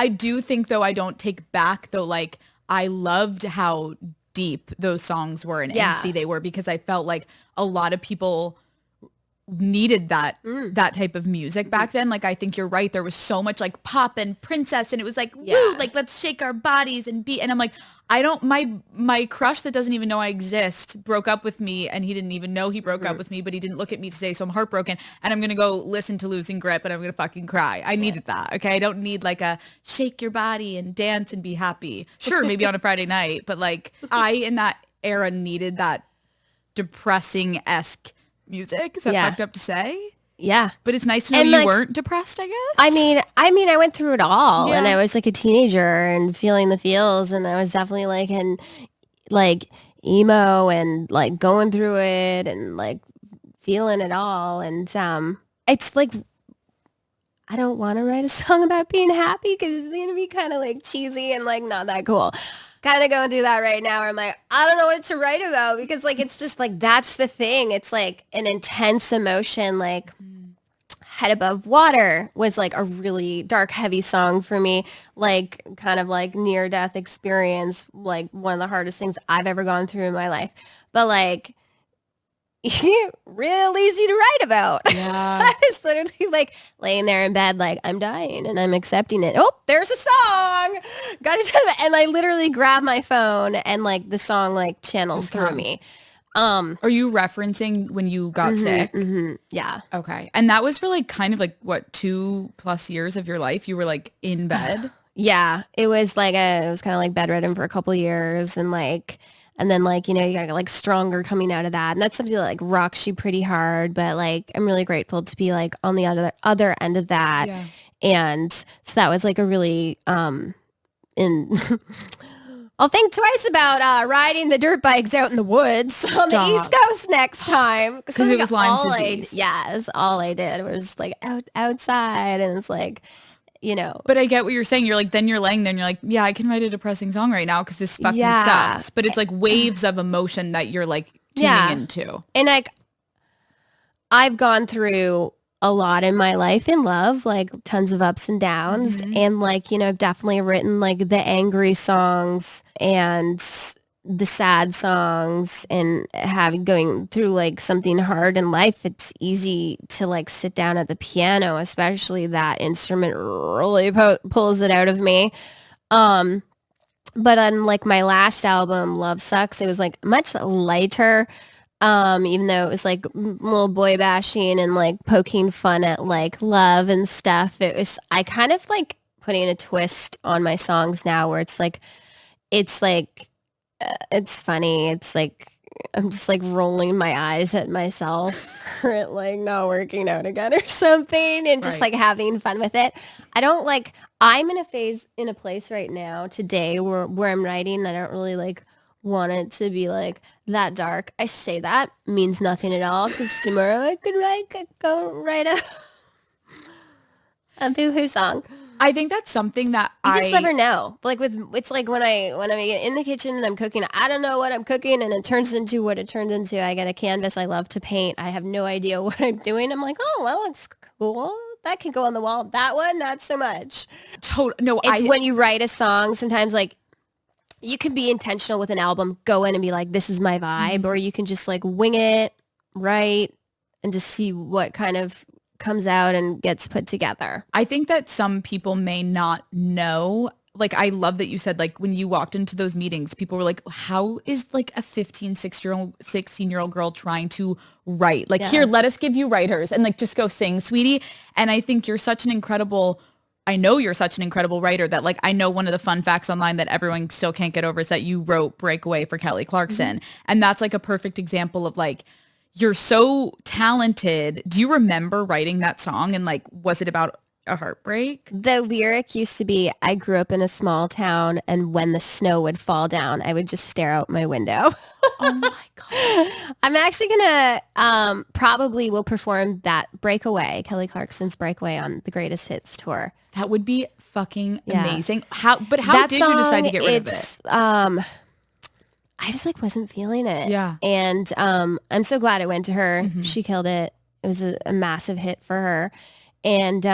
do think though, I don't take back though, like I loved how deep those songs were and angsty they were, because I felt like a lot of people needed that type of music back then. Like I think you're right, there was so much like pop and princess and it was like woo, like let's shake our bodies and be, and I'm like, I don't, my crush that doesn't even know I exist broke up with me, and he didn't even know he broke up with me, but he didn't look at me today, so I'm heartbroken and I'm gonna go listen to Losing Grip and I'm gonna fucking cry. I needed that. Okay, I don't need like a shake your body and dance and be happy. Sure, maybe on a Friday night, but like I in that era needed that depressing-esque music. Is that fucked up to say? Yeah. But it's nice to know you like, weren't depressed, I guess. I mean, I went through it all, and I was like a teenager and feeling the feels, and I was definitely like in like emo and like going through it and like feeling it all. And it's like, I don't want to write a song about being happy because it's going to be kind of like cheesy and like not that cool. Kind of going through that right now where I'm like, I don't know what to write about, because like it's just like that's the thing. It's like an intense emotion. Like Head Above Water was like a really dark, heavy song for me, like kind of like near death experience, like one of the hardest things I've ever gone through in my life, but like real easy to write about. Yeah. I was literally like laying there in bed like I'm dying and I'm accepting it. Oh, there's a song. Gotta tell that. And I literally grabbed my phone and like the song like channels through me. Are you referencing when you got sick? Yeah. Okay. And that was for like kind of like what, 2+ years of your life? You were like in bed? Yeah. It was like it was kind of like bedridden for a couple years, and like, and then like, you know, you gotta get like stronger coming out of that. And that's something that like rocks you pretty hard. But like, I'm really grateful to be like on the other end of that. Yeah. And so that was like a really, I'll think twice about riding the dirt bikes out in the woods on the East Coast next time. Because it was Lyme's disease. It's all I did. It was just like outside, and it's like, you know. But I get what you're saying. You're like, then you're laying there and you're like, yeah, I can write a depressing song right now because this fucking sucks. But it's like waves of emotion that you're like tuning into. And like, I've gone through a lot in my life in love, like tons of ups and downs. And like, you know, I've definitely written like the angry songs and the sad songs, and going through like something hard in life. It's easy to like sit down at the piano, especially that instrument really pulls it out of me. But on like my last album, Love Sucks, it was like much lighter. Even though it was like little boy bashing and like poking fun at like love and stuff, I kind of like putting a twist on my songs now where it's like, it's funny. It's like, I'm just like rolling my eyes at myself for it like not working out again or something, and just like having fun with it. I'm in a place right now today where I'm writing. I don't really like want it to be like that dark. I say that means nothing at all, because tomorrow I could go write a boohoo song. I think that's something that you just never know. Like it's like when I'm in the kitchen and I'm cooking, I don't know what I'm cooking, and it turns into what it turns into. I got a canvas I love to paint. I have no idea what I'm doing. I'm like, oh well, it's cool. That can go on the wall. That one, not so much. When you write a song, sometimes like you can be intentional with an album, go in and be like, this is my vibe, or you can just like wing it, write, and just see what kind of comes out and gets put together. I think that some people may not know. Like, I love that you said, like, when you walked into those meetings, people were like, how is like a 16-year-old girl trying to write? Like, here, let us give you writers and like, just go sing, sweetie. And I think I know you're such an incredible writer that like, I know one of the fun facts online that everyone still can't get over is that you wrote Breakaway for Kelly Clarkson. And that's like a perfect example of like, you're so talented. Do you remember writing that song, and like, was it about a heartbreak? The lyric used to be, I grew up in a small town, and when the snow would fall down, I would just stare out my window. Oh my God. I'm actually going to probably will perform that Breakaway, Kelly Clarkson's Breakaway, on the Greatest Hits tour. That would be fucking amazing. How did you decide to get rid of it? I just like wasn't feeling it. Yeah. And I'm so glad it went to her. She killed it. It was a massive hit for her. And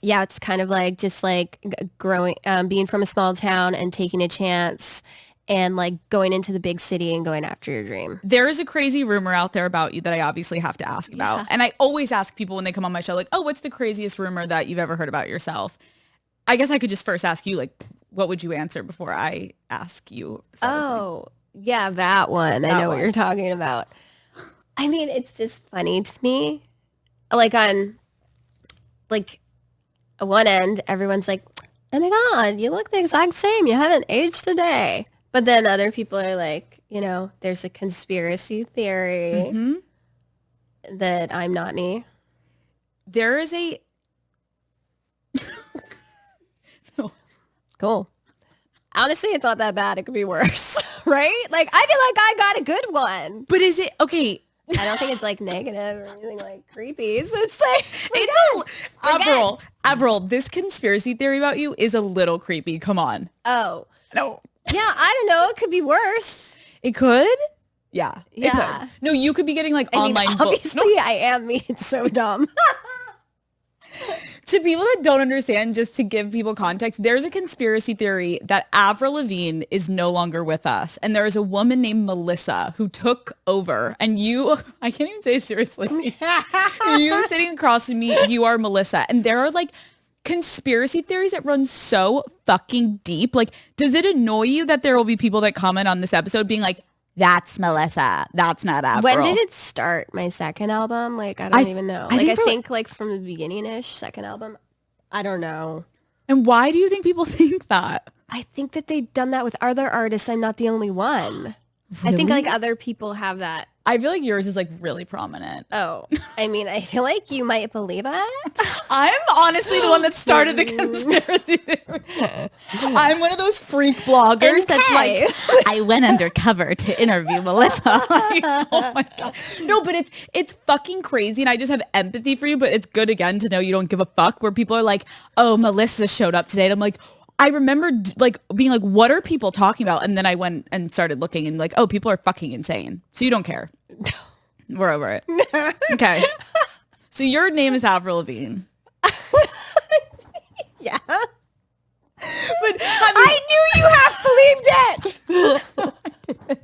it's kind of like just like growing, being from a small town and taking a chance and like going into the big city and going after your dream. There is a crazy rumor out there about you that I obviously have to ask about. And I always ask people when they come on my show, like, oh, what's the craziest rumor that you've ever heard about yourself? I guess I could just first ask you, like, what would you answer before I ask you? Oh, yeah, that one. I know what you're talking about. I mean, it's just funny to me. Like on one end, everyone's like, oh my God, you look the exact same. You haven't aged a day. But then other people are like, you know, there's a conspiracy theory that I'm not me. There is a... Cool. Honestly, it's not that bad. It could be worse, right? Like, I feel like I got a good one. But is it... Okay. I don't think it's like negative or anything like creepy. So it's like... Avril, this conspiracy theory about you is a little creepy. Come on. Oh. No. Yeah, I don't know. It could be worse. It could? Yeah. Yeah. It could. No, you could be getting like online books. Obviously, I am me. It's so dumb. To people that don't understand, just to give people context, there's a conspiracy theory that Avril Lavigne is no longer with us. And there is a woman named Melissa who took over. And I can't even say it seriously. You sitting across from me, you are Melissa. And there are like conspiracy theories that run so fucking deep. Like, does it annoy you that there will be people that comment on this episode being like, that's Melissa, that's not Avril? When did it start? My second album? Like, I don't even know. I think like from the beginning-ish, second album. I don't know. And why do you think people think that? I think that they've done that with other artists. I'm not the only one. Really? I think like other people have that. I feel like yours is like really prominent. Oh, I mean, I feel like you might believe it. I'm honestly the one that started the conspiracy theory. I'm one of those freak bloggers that's like, I went undercover to interview Melissa. Like, oh my God. No, but it's fucking crazy. And I just have empathy for you, but it's good again to know you don't give a fuck, where people are like, oh, Melissa showed up today. And I'm like, I remember like being like, what are people talking about? And then I went and started looking and like, oh, people are fucking insane. So you don't care. We're over it. Okay. So your name is Avril Lavigne. Yeah. But I knew you half believed it.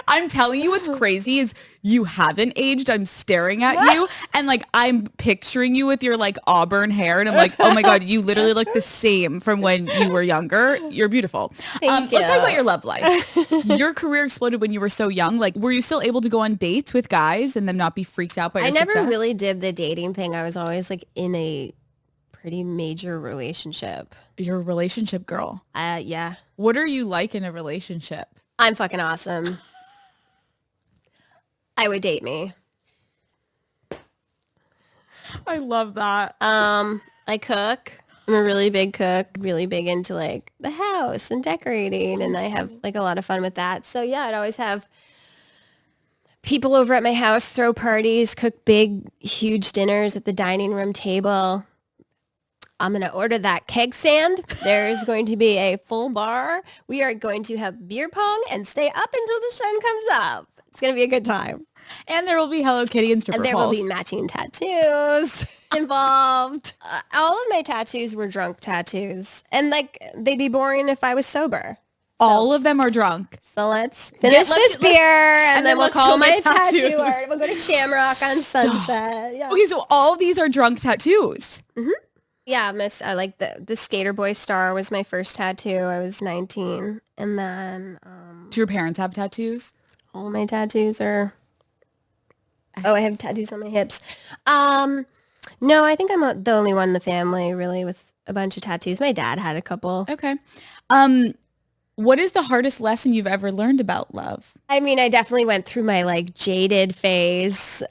I'm telling you what's crazy is you haven't aged. I'm staring at you and like I'm picturing you with your like auburn hair and I'm like, oh my God, you literally look the same from when you were younger. You're beautiful. Thank you. Let's talk about your love life. Your career exploded when you were so young. Like, were you still able to go on dates with guys and then not be freaked out by your I never success? really did the dating thing. I was always like in a pretty major relationship. You're a relationship girl. Yeah. What are you like in a relationship? I'm fucking awesome. I would date me. I love that. I cook. I'm a really big cook, really big into like the house and decorating, and I have like a lot of fun with that. So yeah, I'd always have people over at my house, throw parties, cook big, huge dinners at the dining room table. I'm going to order that keg sand. There's going to be a full bar. We are going to have beer pong and stay up until the sun comes up. It's going to be a good time. And there will be Hello Kitty and stripper And there poles. will be matching tattoos involved. All of my tattoos were drunk tattoos. And like, they'd be boring if I was sober. All of them are drunk. So let's finish this beer and then we'll let's call go my get tattoos. tattoo art. We'll go to Shamrock on Sunset. Yeah. Okay, so all of these are drunk tattoos. Yeah, I like the Skater Boy star was my first tattoo. I was 19. And then Do your parents have tattoos? all my tattoos are... Oh, I have tattoos on my hips. No, I think I'm the only one in the family, really, with a bunch of tattoos. My dad had a couple. Okay. What is the hardest lesson you've ever learned about love? I mean, I definitely went through my, like, jaded phase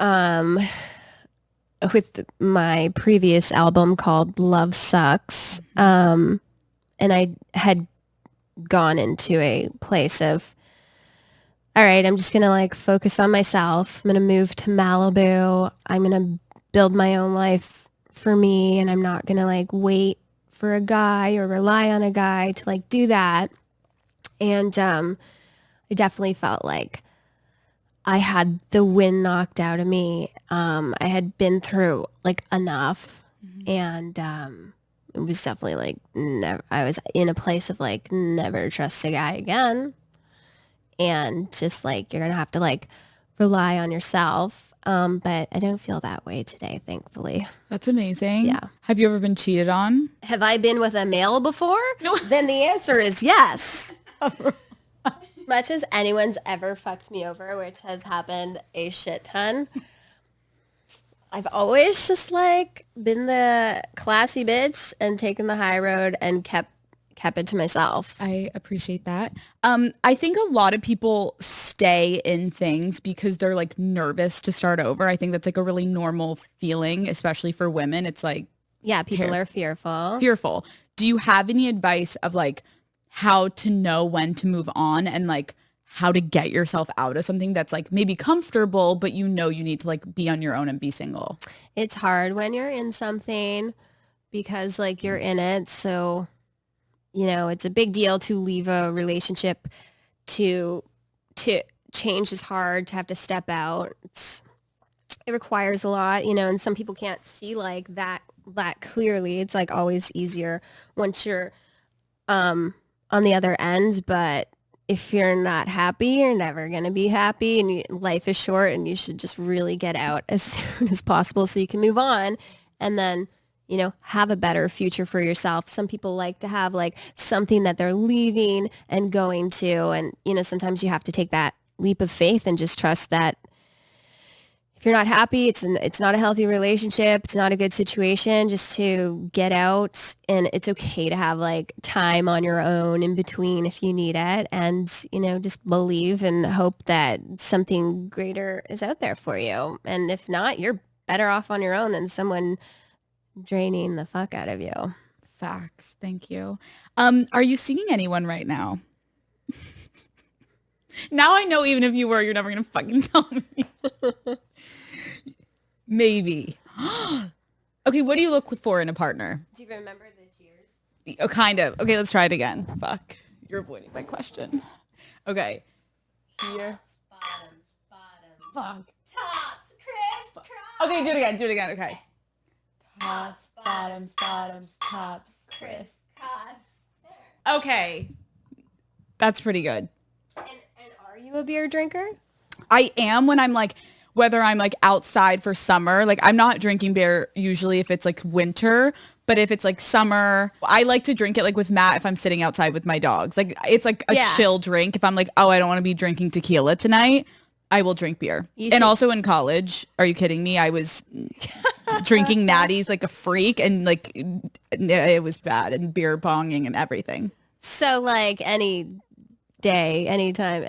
with my previous album called Love Sucks. And I had gone into a place of, all right, I'm just going to like focus on myself. I'm going to move to Malibu. I'm going to build my own life for me. And I'm not going to like wait for a guy or rely on a guy to like do that. And I definitely felt like I had the wind knocked out of me. I had been through like enough. And it was definitely like, never, I was in a place of like, never trust a guy again. And just like, you're going to have to like rely on yourself. But I don't feel that way today, thankfully. That's amazing. Yeah. Have you ever been cheated on? Have I been with a male before? No. Then the answer is yes. Much as anyone's ever fucked me over, which has happened a shit ton, I've always just like been the classy bitch and taken the high road and kept it to myself. I appreciate that. I think a lot of people stay in things because they're like nervous to start over. I think that's like a really normal feeling, especially for women. It's like Yeah, people are fearful. fearful. Do you have any advice of like how to know when to move on and like how to get yourself out of something that's like maybe comfortable, but you know you need to like be on your own and be single? It's hard when you're in something because like you're in it. So, you know, it's a big deal to leave a relationship. To change is hard, to have to step out. It requires a lot, you know, and some people can't see like that clearly. It's like always easier once you're on the other end, but if you're not happy, you're never going to be happy, and life is short, and you should just really get out as soon as possible so you can move on and then, you know, have a better future for yourself. Some people like to have like something that they're leaving and going to, and, you know, sometimes you have to take that leap of faith and just trust that if you're not happy, it's not a healthy relationship. It's not a good situation, just to get out. And it's okay to have like time on your own in between if you need it. And, you know, just believe and hope that something greater is out there for you. And if not, you're better off on your own than someone draining the fuck out of you. Facts. Thank you. Are you seeing anyone right now? Now I know even if you were, you're never going to fucking tell me. Maybe. Okay, what do you look for in a partner? Do you remember the cheers? Oh, kind of. Okay, let's try it again. Fuck. You're avoiding my question. Okay. Here. Bottoms. Fuck. Tops, crisscross. Okay, do it again. Okay. Tops, bottoms, tops, crisscross. Okay. That's pretty good. And are you a beer drinker? I am when I'm like, whether I'm like outside for summer, like I'm not drinking beer usually if it's like winter, but if it's like summer, I like to drink it like with Matt if I'm sitting outside with my dogs. Like it's like a chill drink. If I'm like, oh, I don't want to be drinking tequila tonight, I will drink beer. And also in college, are you kidding me? I was drinking natties like a freak and like it was bad and beer bonging and everything. So like any day, anytime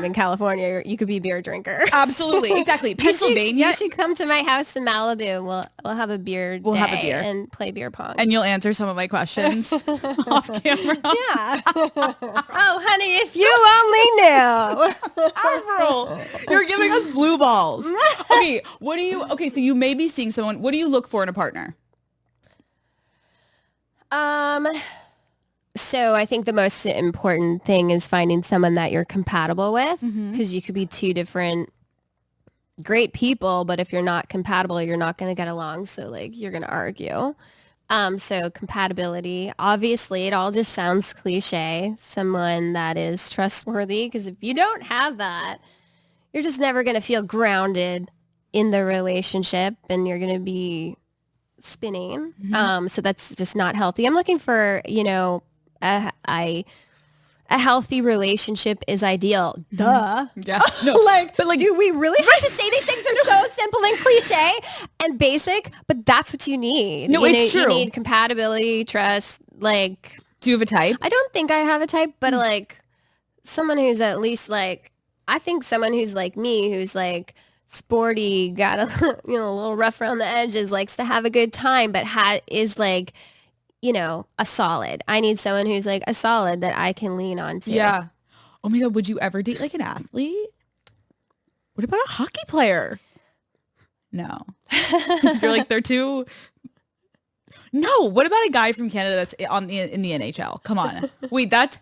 in California, you could be a beer drinker. Absolutely. Exactly. Pennsylvania. You should come to my house in Malibu. We'll have a beer day have a beer and play beer pong. And you'll answer some of my questions off camera. Yeah. Oh, honey, if you only knew. Avril, you're giving us blue balls. Okay, so you may be seeing someone. What do you look for in a partner? So I think the most important thing is finding someone that you're compatible with, because you could be two different great people, but if you're not compatible, you're not going to get along. So like you're going to argue. So compatibility, obviously it all just sounds cliche. Someone that is trustworthy, because if you don't have that, you're just never going to feel grounded in the relationship and you're going to be spinning. So that's just not healthy. I'm looking for, a healthy relationship is ideal. Duh. Yeah. No. But do we really have to say these things are so simple and cliche and basic? But that's what you need. No, it's true. You need compatibility, trust. Like, do you have a type? I don't think I have a type, but like someone who's at least like, I think someone who's like me, who's like sporty, got a a little rough around the edges, likes to have a good time, but is like, a solid. I need someone who's like a solid that I can lean on to. Yeah. Oh my God, would you ever date like an athlete? What about a hockey player? No. You're like, they're too... No, what about a guy from Canada that's in the NHL? Come on. Wait, that's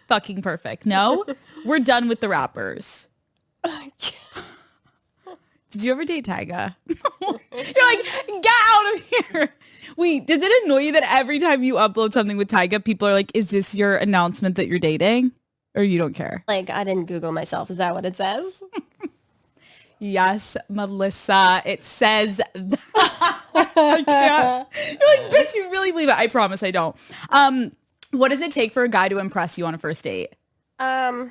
fucking perfect. No? We're done with the rappers. Did you ever date Tyga? You're like, get out of here. Wait, does it annoy you that every time you upload something with Tyga, people are like, is this your announcement that you're dating? Or you don't care? Like, I didn't Google myself. Is that what it says? Yes, Melissa. It says that. I can't. You're like, bitch, you really believe it. I promise I don't. What does it take for a guy to impress you on a first date? I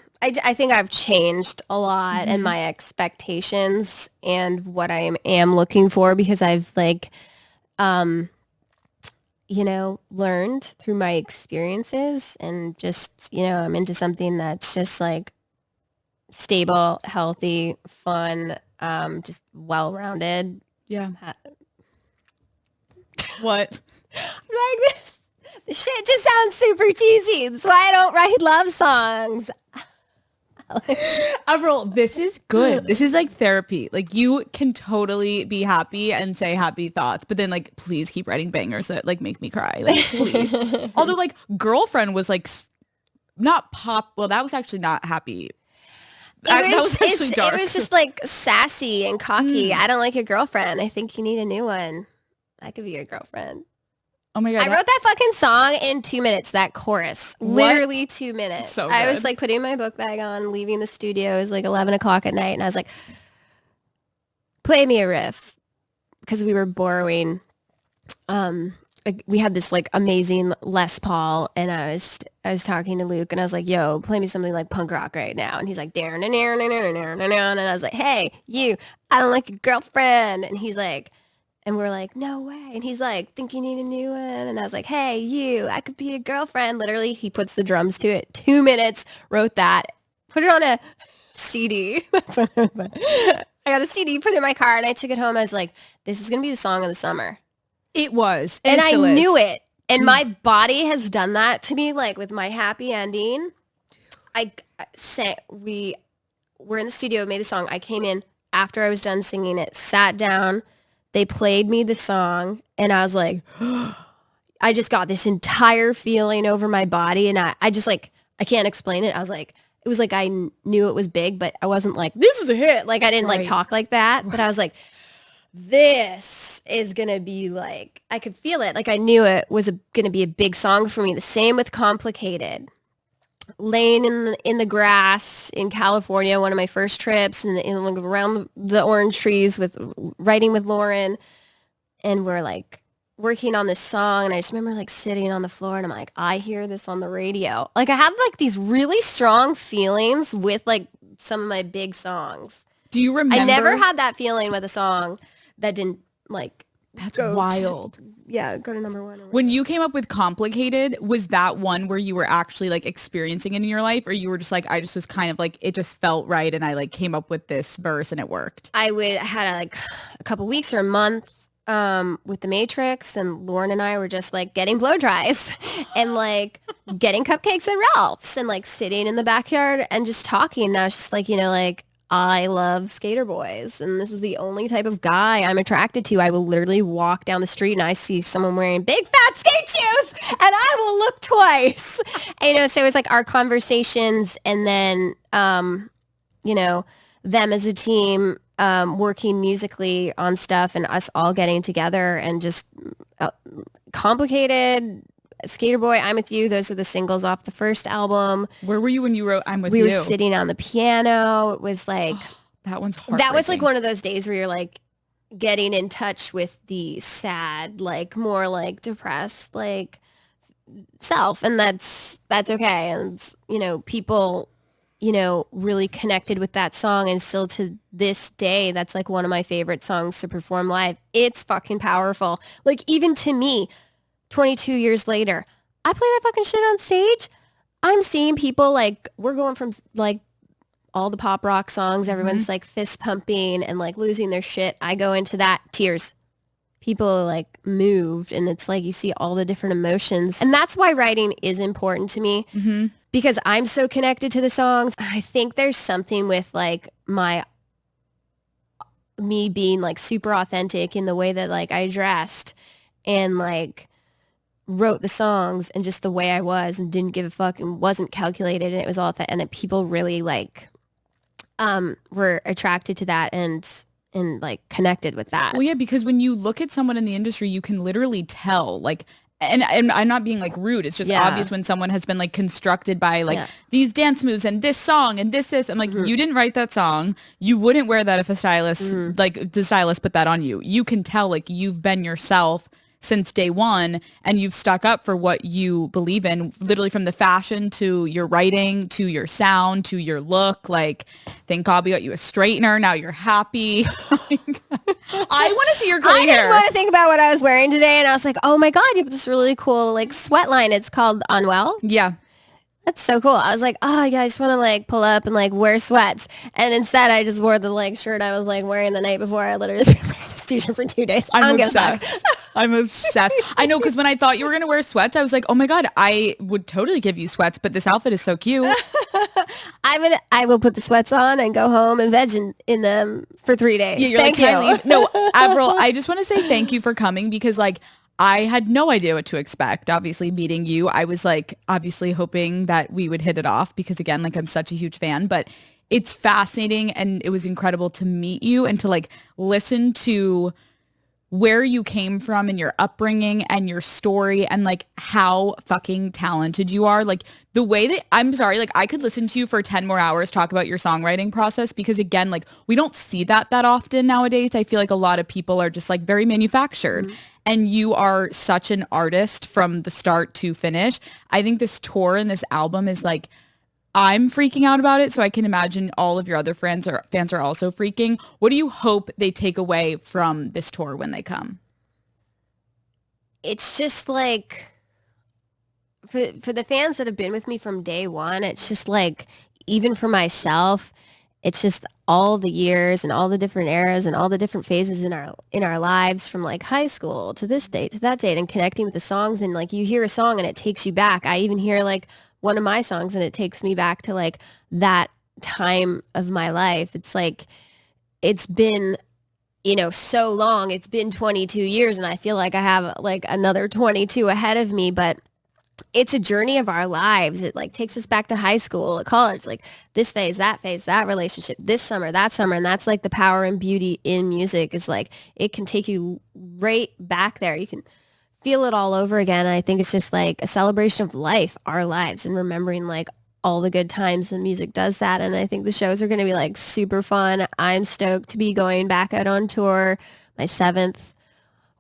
think I've changed a lot in my expectations and what I am looking for, because I've like, learned through my experiences and just, I'm into something that's just like stable, healthy, fun, just well-rounded. Yeah. What? Like this. Shit just sounds super cheesy. That's why I don't write love songs. Avril, this is good. This is like therapy. Like you can totally be happy and say happy thoughts, but then like, please keep writing bangers that like make me cry. Like, please. Although like Girlfriend was like not pop. Well, that was actually not happy. That was actually dark. It was just like sassy and cocky. I don't like your girlfriend. I think you need a new one. I could be your girlfriend. Oh my God. I wrote that fucking song in 2 minutes, that chorus. What? Literally 2 minutes. So I was good. like putting my book bag on, leaving the studio. It was like 11 o'clock at night. And I was like, play me a riff. Because we were borrowing, we had this like amazing Les Paul. And I was talking to Luke and I was like, yo, play me something like punk rock right now. And he's like, and I was like, hey, I don't like your girlfriend. And he's like, and we're like, no way. And he's like, think you need a new one? And I was like, hey, I could be a girlfriend. Literally, he puts the drums to it. 2 minutes, wrote that, put it on a CD. That's what I got a CD, put it in my car, and I took it home. I was like, this is going to be the song of the summer. It was. And I knew it. And my body has done that to me, like with my happy ending. We were in the studio, made the song. I came in after I was done singing it, sat down. They played me the song, and I was like, I just got this entire feeling over my body, and I just like, I can't explain it. I was like, it was like I knew it was big, but I wasn't like, this is a hit. Like I didn't like talk like that, but I was like, this is going to be like, I could feel it. Like I knew it was going to be a big song for me. The same with Complicated. Laying in the grass in California, one of my first trips, and like, around the orange trees with writing with Lauren, and we're like working on this song, and I just remember like sitting on the floor, and I'm like, I hear this on the radio. Like I have like these really strong feelings with like some of my big songs. Do you remember? I never had that feeling with a song that didn't like. That's wild. Go to number one. When you came up with Complicated, was that one where you were actually like experiencing it in your life, or you were just like, I just was kind of like, it just felt right, and I like came up with this verse and it worked? I had like a couple weeks or a month with the Matrix, and Lauren and I were just like getting blow dries and like getting cupcakes at Ralph's and like sitting in the backyard and just talking. And I was just like, like, I love skater boys, and this is the only type of guy I'm attracted to. I will literally walk down the street and I see someone wearing big fat skate shoes and I will look twice. And, so it was like our conversations, and then, them as a team working musically on stuff, and us all getting together, and just Complicated, Skater Boy, I'm With You. Those are the singles off the first album. Where were you when you wrote I'm With You? We were sitting on the piano. It was like... that one's heartbreaking. That was like one of those days where you're like getting in touch with the sad, like more like depressed, like self. And that's okay. And, people, really connected with that song. And still to this day, that's like one of my favorite songs to perform live. It's fucking powerful. Like even to me, 22 years later, I play that fucking shit on stage. I'm seeing people like, we're going from like all the pop rock songs, everyone's like fist pumping and like losing their shit. I go into that, tears. People like moved, and it's like you see all the different emotions. And that's why writing is important to me, because I'm so connected to the songs. I think there's something with like me being like super authentic in the way that like I dressed and like wrote the songs, and just the way I was, and didn't give a fuck, and wasn't calculated, and it was all that, and that people really like were attracted to that and like connected with that. Well, yeah, because when you look at someone in the industry, you can literally tell, like, and I'm not being like rude. It's just obvious when someone has been like constructed by like these dance moves and this song and this. I'm like, you didn't write that song. You wouldn't wear that if a stylist, like the stylist put that on you. You can tell like you've been yourself since day one, and you've stuck up for what you believe in, literally from the fashion to your writing to your sound to your look. Like, thank God we got you a straightener. Now you're happy. I want to see your curly hair. I didn't want to think about what I was wearing today, and I was like, oh my God, you have this really cool like sweat line. It's called Unwell. Yeah. That's so cool. I was like, oh yeah, I just want to like pull up and like wear sweats. And instead I just wore the like shirt I was like wearing the night before. I literally been wearing this t-shirt for 2 days. I'm obsessed. I'm obsessed. I know, because when I thought you were going to wear sweats, I was like, oh my God, I would totally give you sweats, but this outfit is so cute. I will put the sweats on and go home and veg in them for 3 days. Yeah, you're thank like, you. can I leave? No, Avril, I just want to say thank you for coming, because like I had no idea what to expect. Obviously meeting you, I was like obviously hoping that we would hit it off, because again, like I'm such a huge fan, but it's fascinating, and it was incredible to meet you and to like listen to where you came from and your upbringing and your story, and like how fucking talented you are. Like the way that, I'm sorry, like I could listen to you for 10 more hours talk about your songwriting process, because again, like we don't see that often nowadays. I feel like a lot of people are just like very manufactured, and you are such an artist from the start to finish. I think this tour and this album is like, I'm freaking out about it, so I can imagine all of your other fans are also freaking. What do you hope they take away from this tour when they come? It's just like, for the fans that have been with me from day one, it's just like, even for myself, it's just all the years and all the different eras and all the different phases in our lives, from like high school to this date to that date, and connecting with the songs. And like you hear a song and it takes you back. I even hear like one of my songs and it takes me back to like that time of my life. It's like, it's been so long. It's been 22 years and I feel like I have like another 22 ahead of me, but it's a journey of our lives. It like takes us back to high school, college, like this phase, that relationship, this summer, that summer. And that's like the power and beauty in music is like, it can take you right back there. You can feel it all over again. And I think it's just like a celebration of life, our lives, and remembering like all the good times, and music does that. And I think the shows are going to be like super fun. I'm stoked to be going back out on tour, my 7th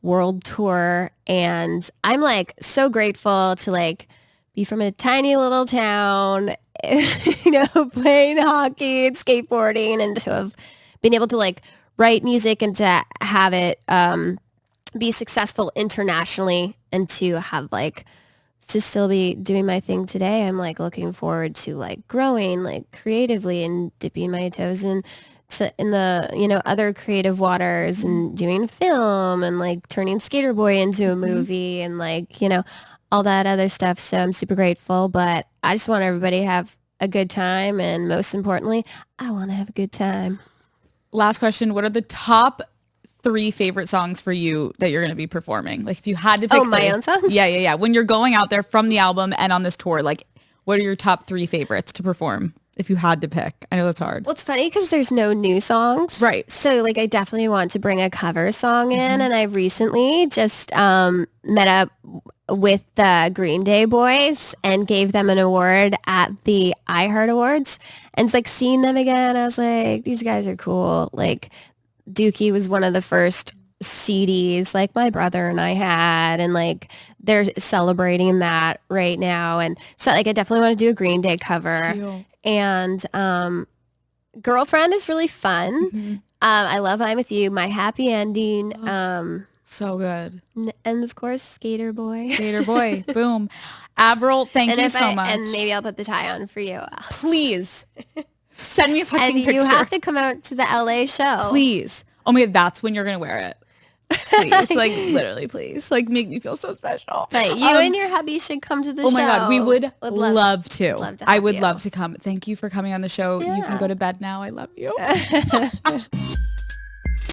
world tour. And I'm like so grateful to like be from a tiny little town, playing hockey and skateboarding, and to have been able to like write music and to have it be successful internationally, and to have like to still be doing my thing today. I'm like looking forward to like growing like creatively and dipping my toes in the other creative waters, and doing film, and like turning Skater Boy into a movie, and like all that other stuff. So I'm super grateful, but I just want everybody to have a good time, and most importantly, I want to have a good time. Last question. What are the top 3 favorite songs for you that you're going to be performing? Like if you had to pick my own songs? Yeah. When you're going out there from the album and on this tour, like what are your top 3 favorites to perform if you had to pick? I know that's hard. Well, it's funny because there's no new songs. Right. So like I definitely want to bring a cover song in. And I recently just met up with the Green Day boys and gave them an award at the iHeart Awards. And it's like seeing them again, I was like, these guys are cool. Like Dookie was one of the first CDs like my brother and I had, and like they're celebrating that right now. And so like I definitely want to do a Green Day cover. Cute. And Girlfriend is really fun. I love I'm With You, My Happy Ending. So good. And of course Skater Boy. Skater Boy. Boom. Avril, thank you so much. And maybe I'll put the tie on for you. Please send me a fucking And picture. you have to come out to the LA show. Please. Oh my God, that's when you're going to wear it. Please, like literally, please, like make me feel so special. But you and your hubby should come to the show. Oh my God, we would love to. Love to I have would you. love to come. Thank you for coming on the show. Yeah. You can go to bed now. I love you.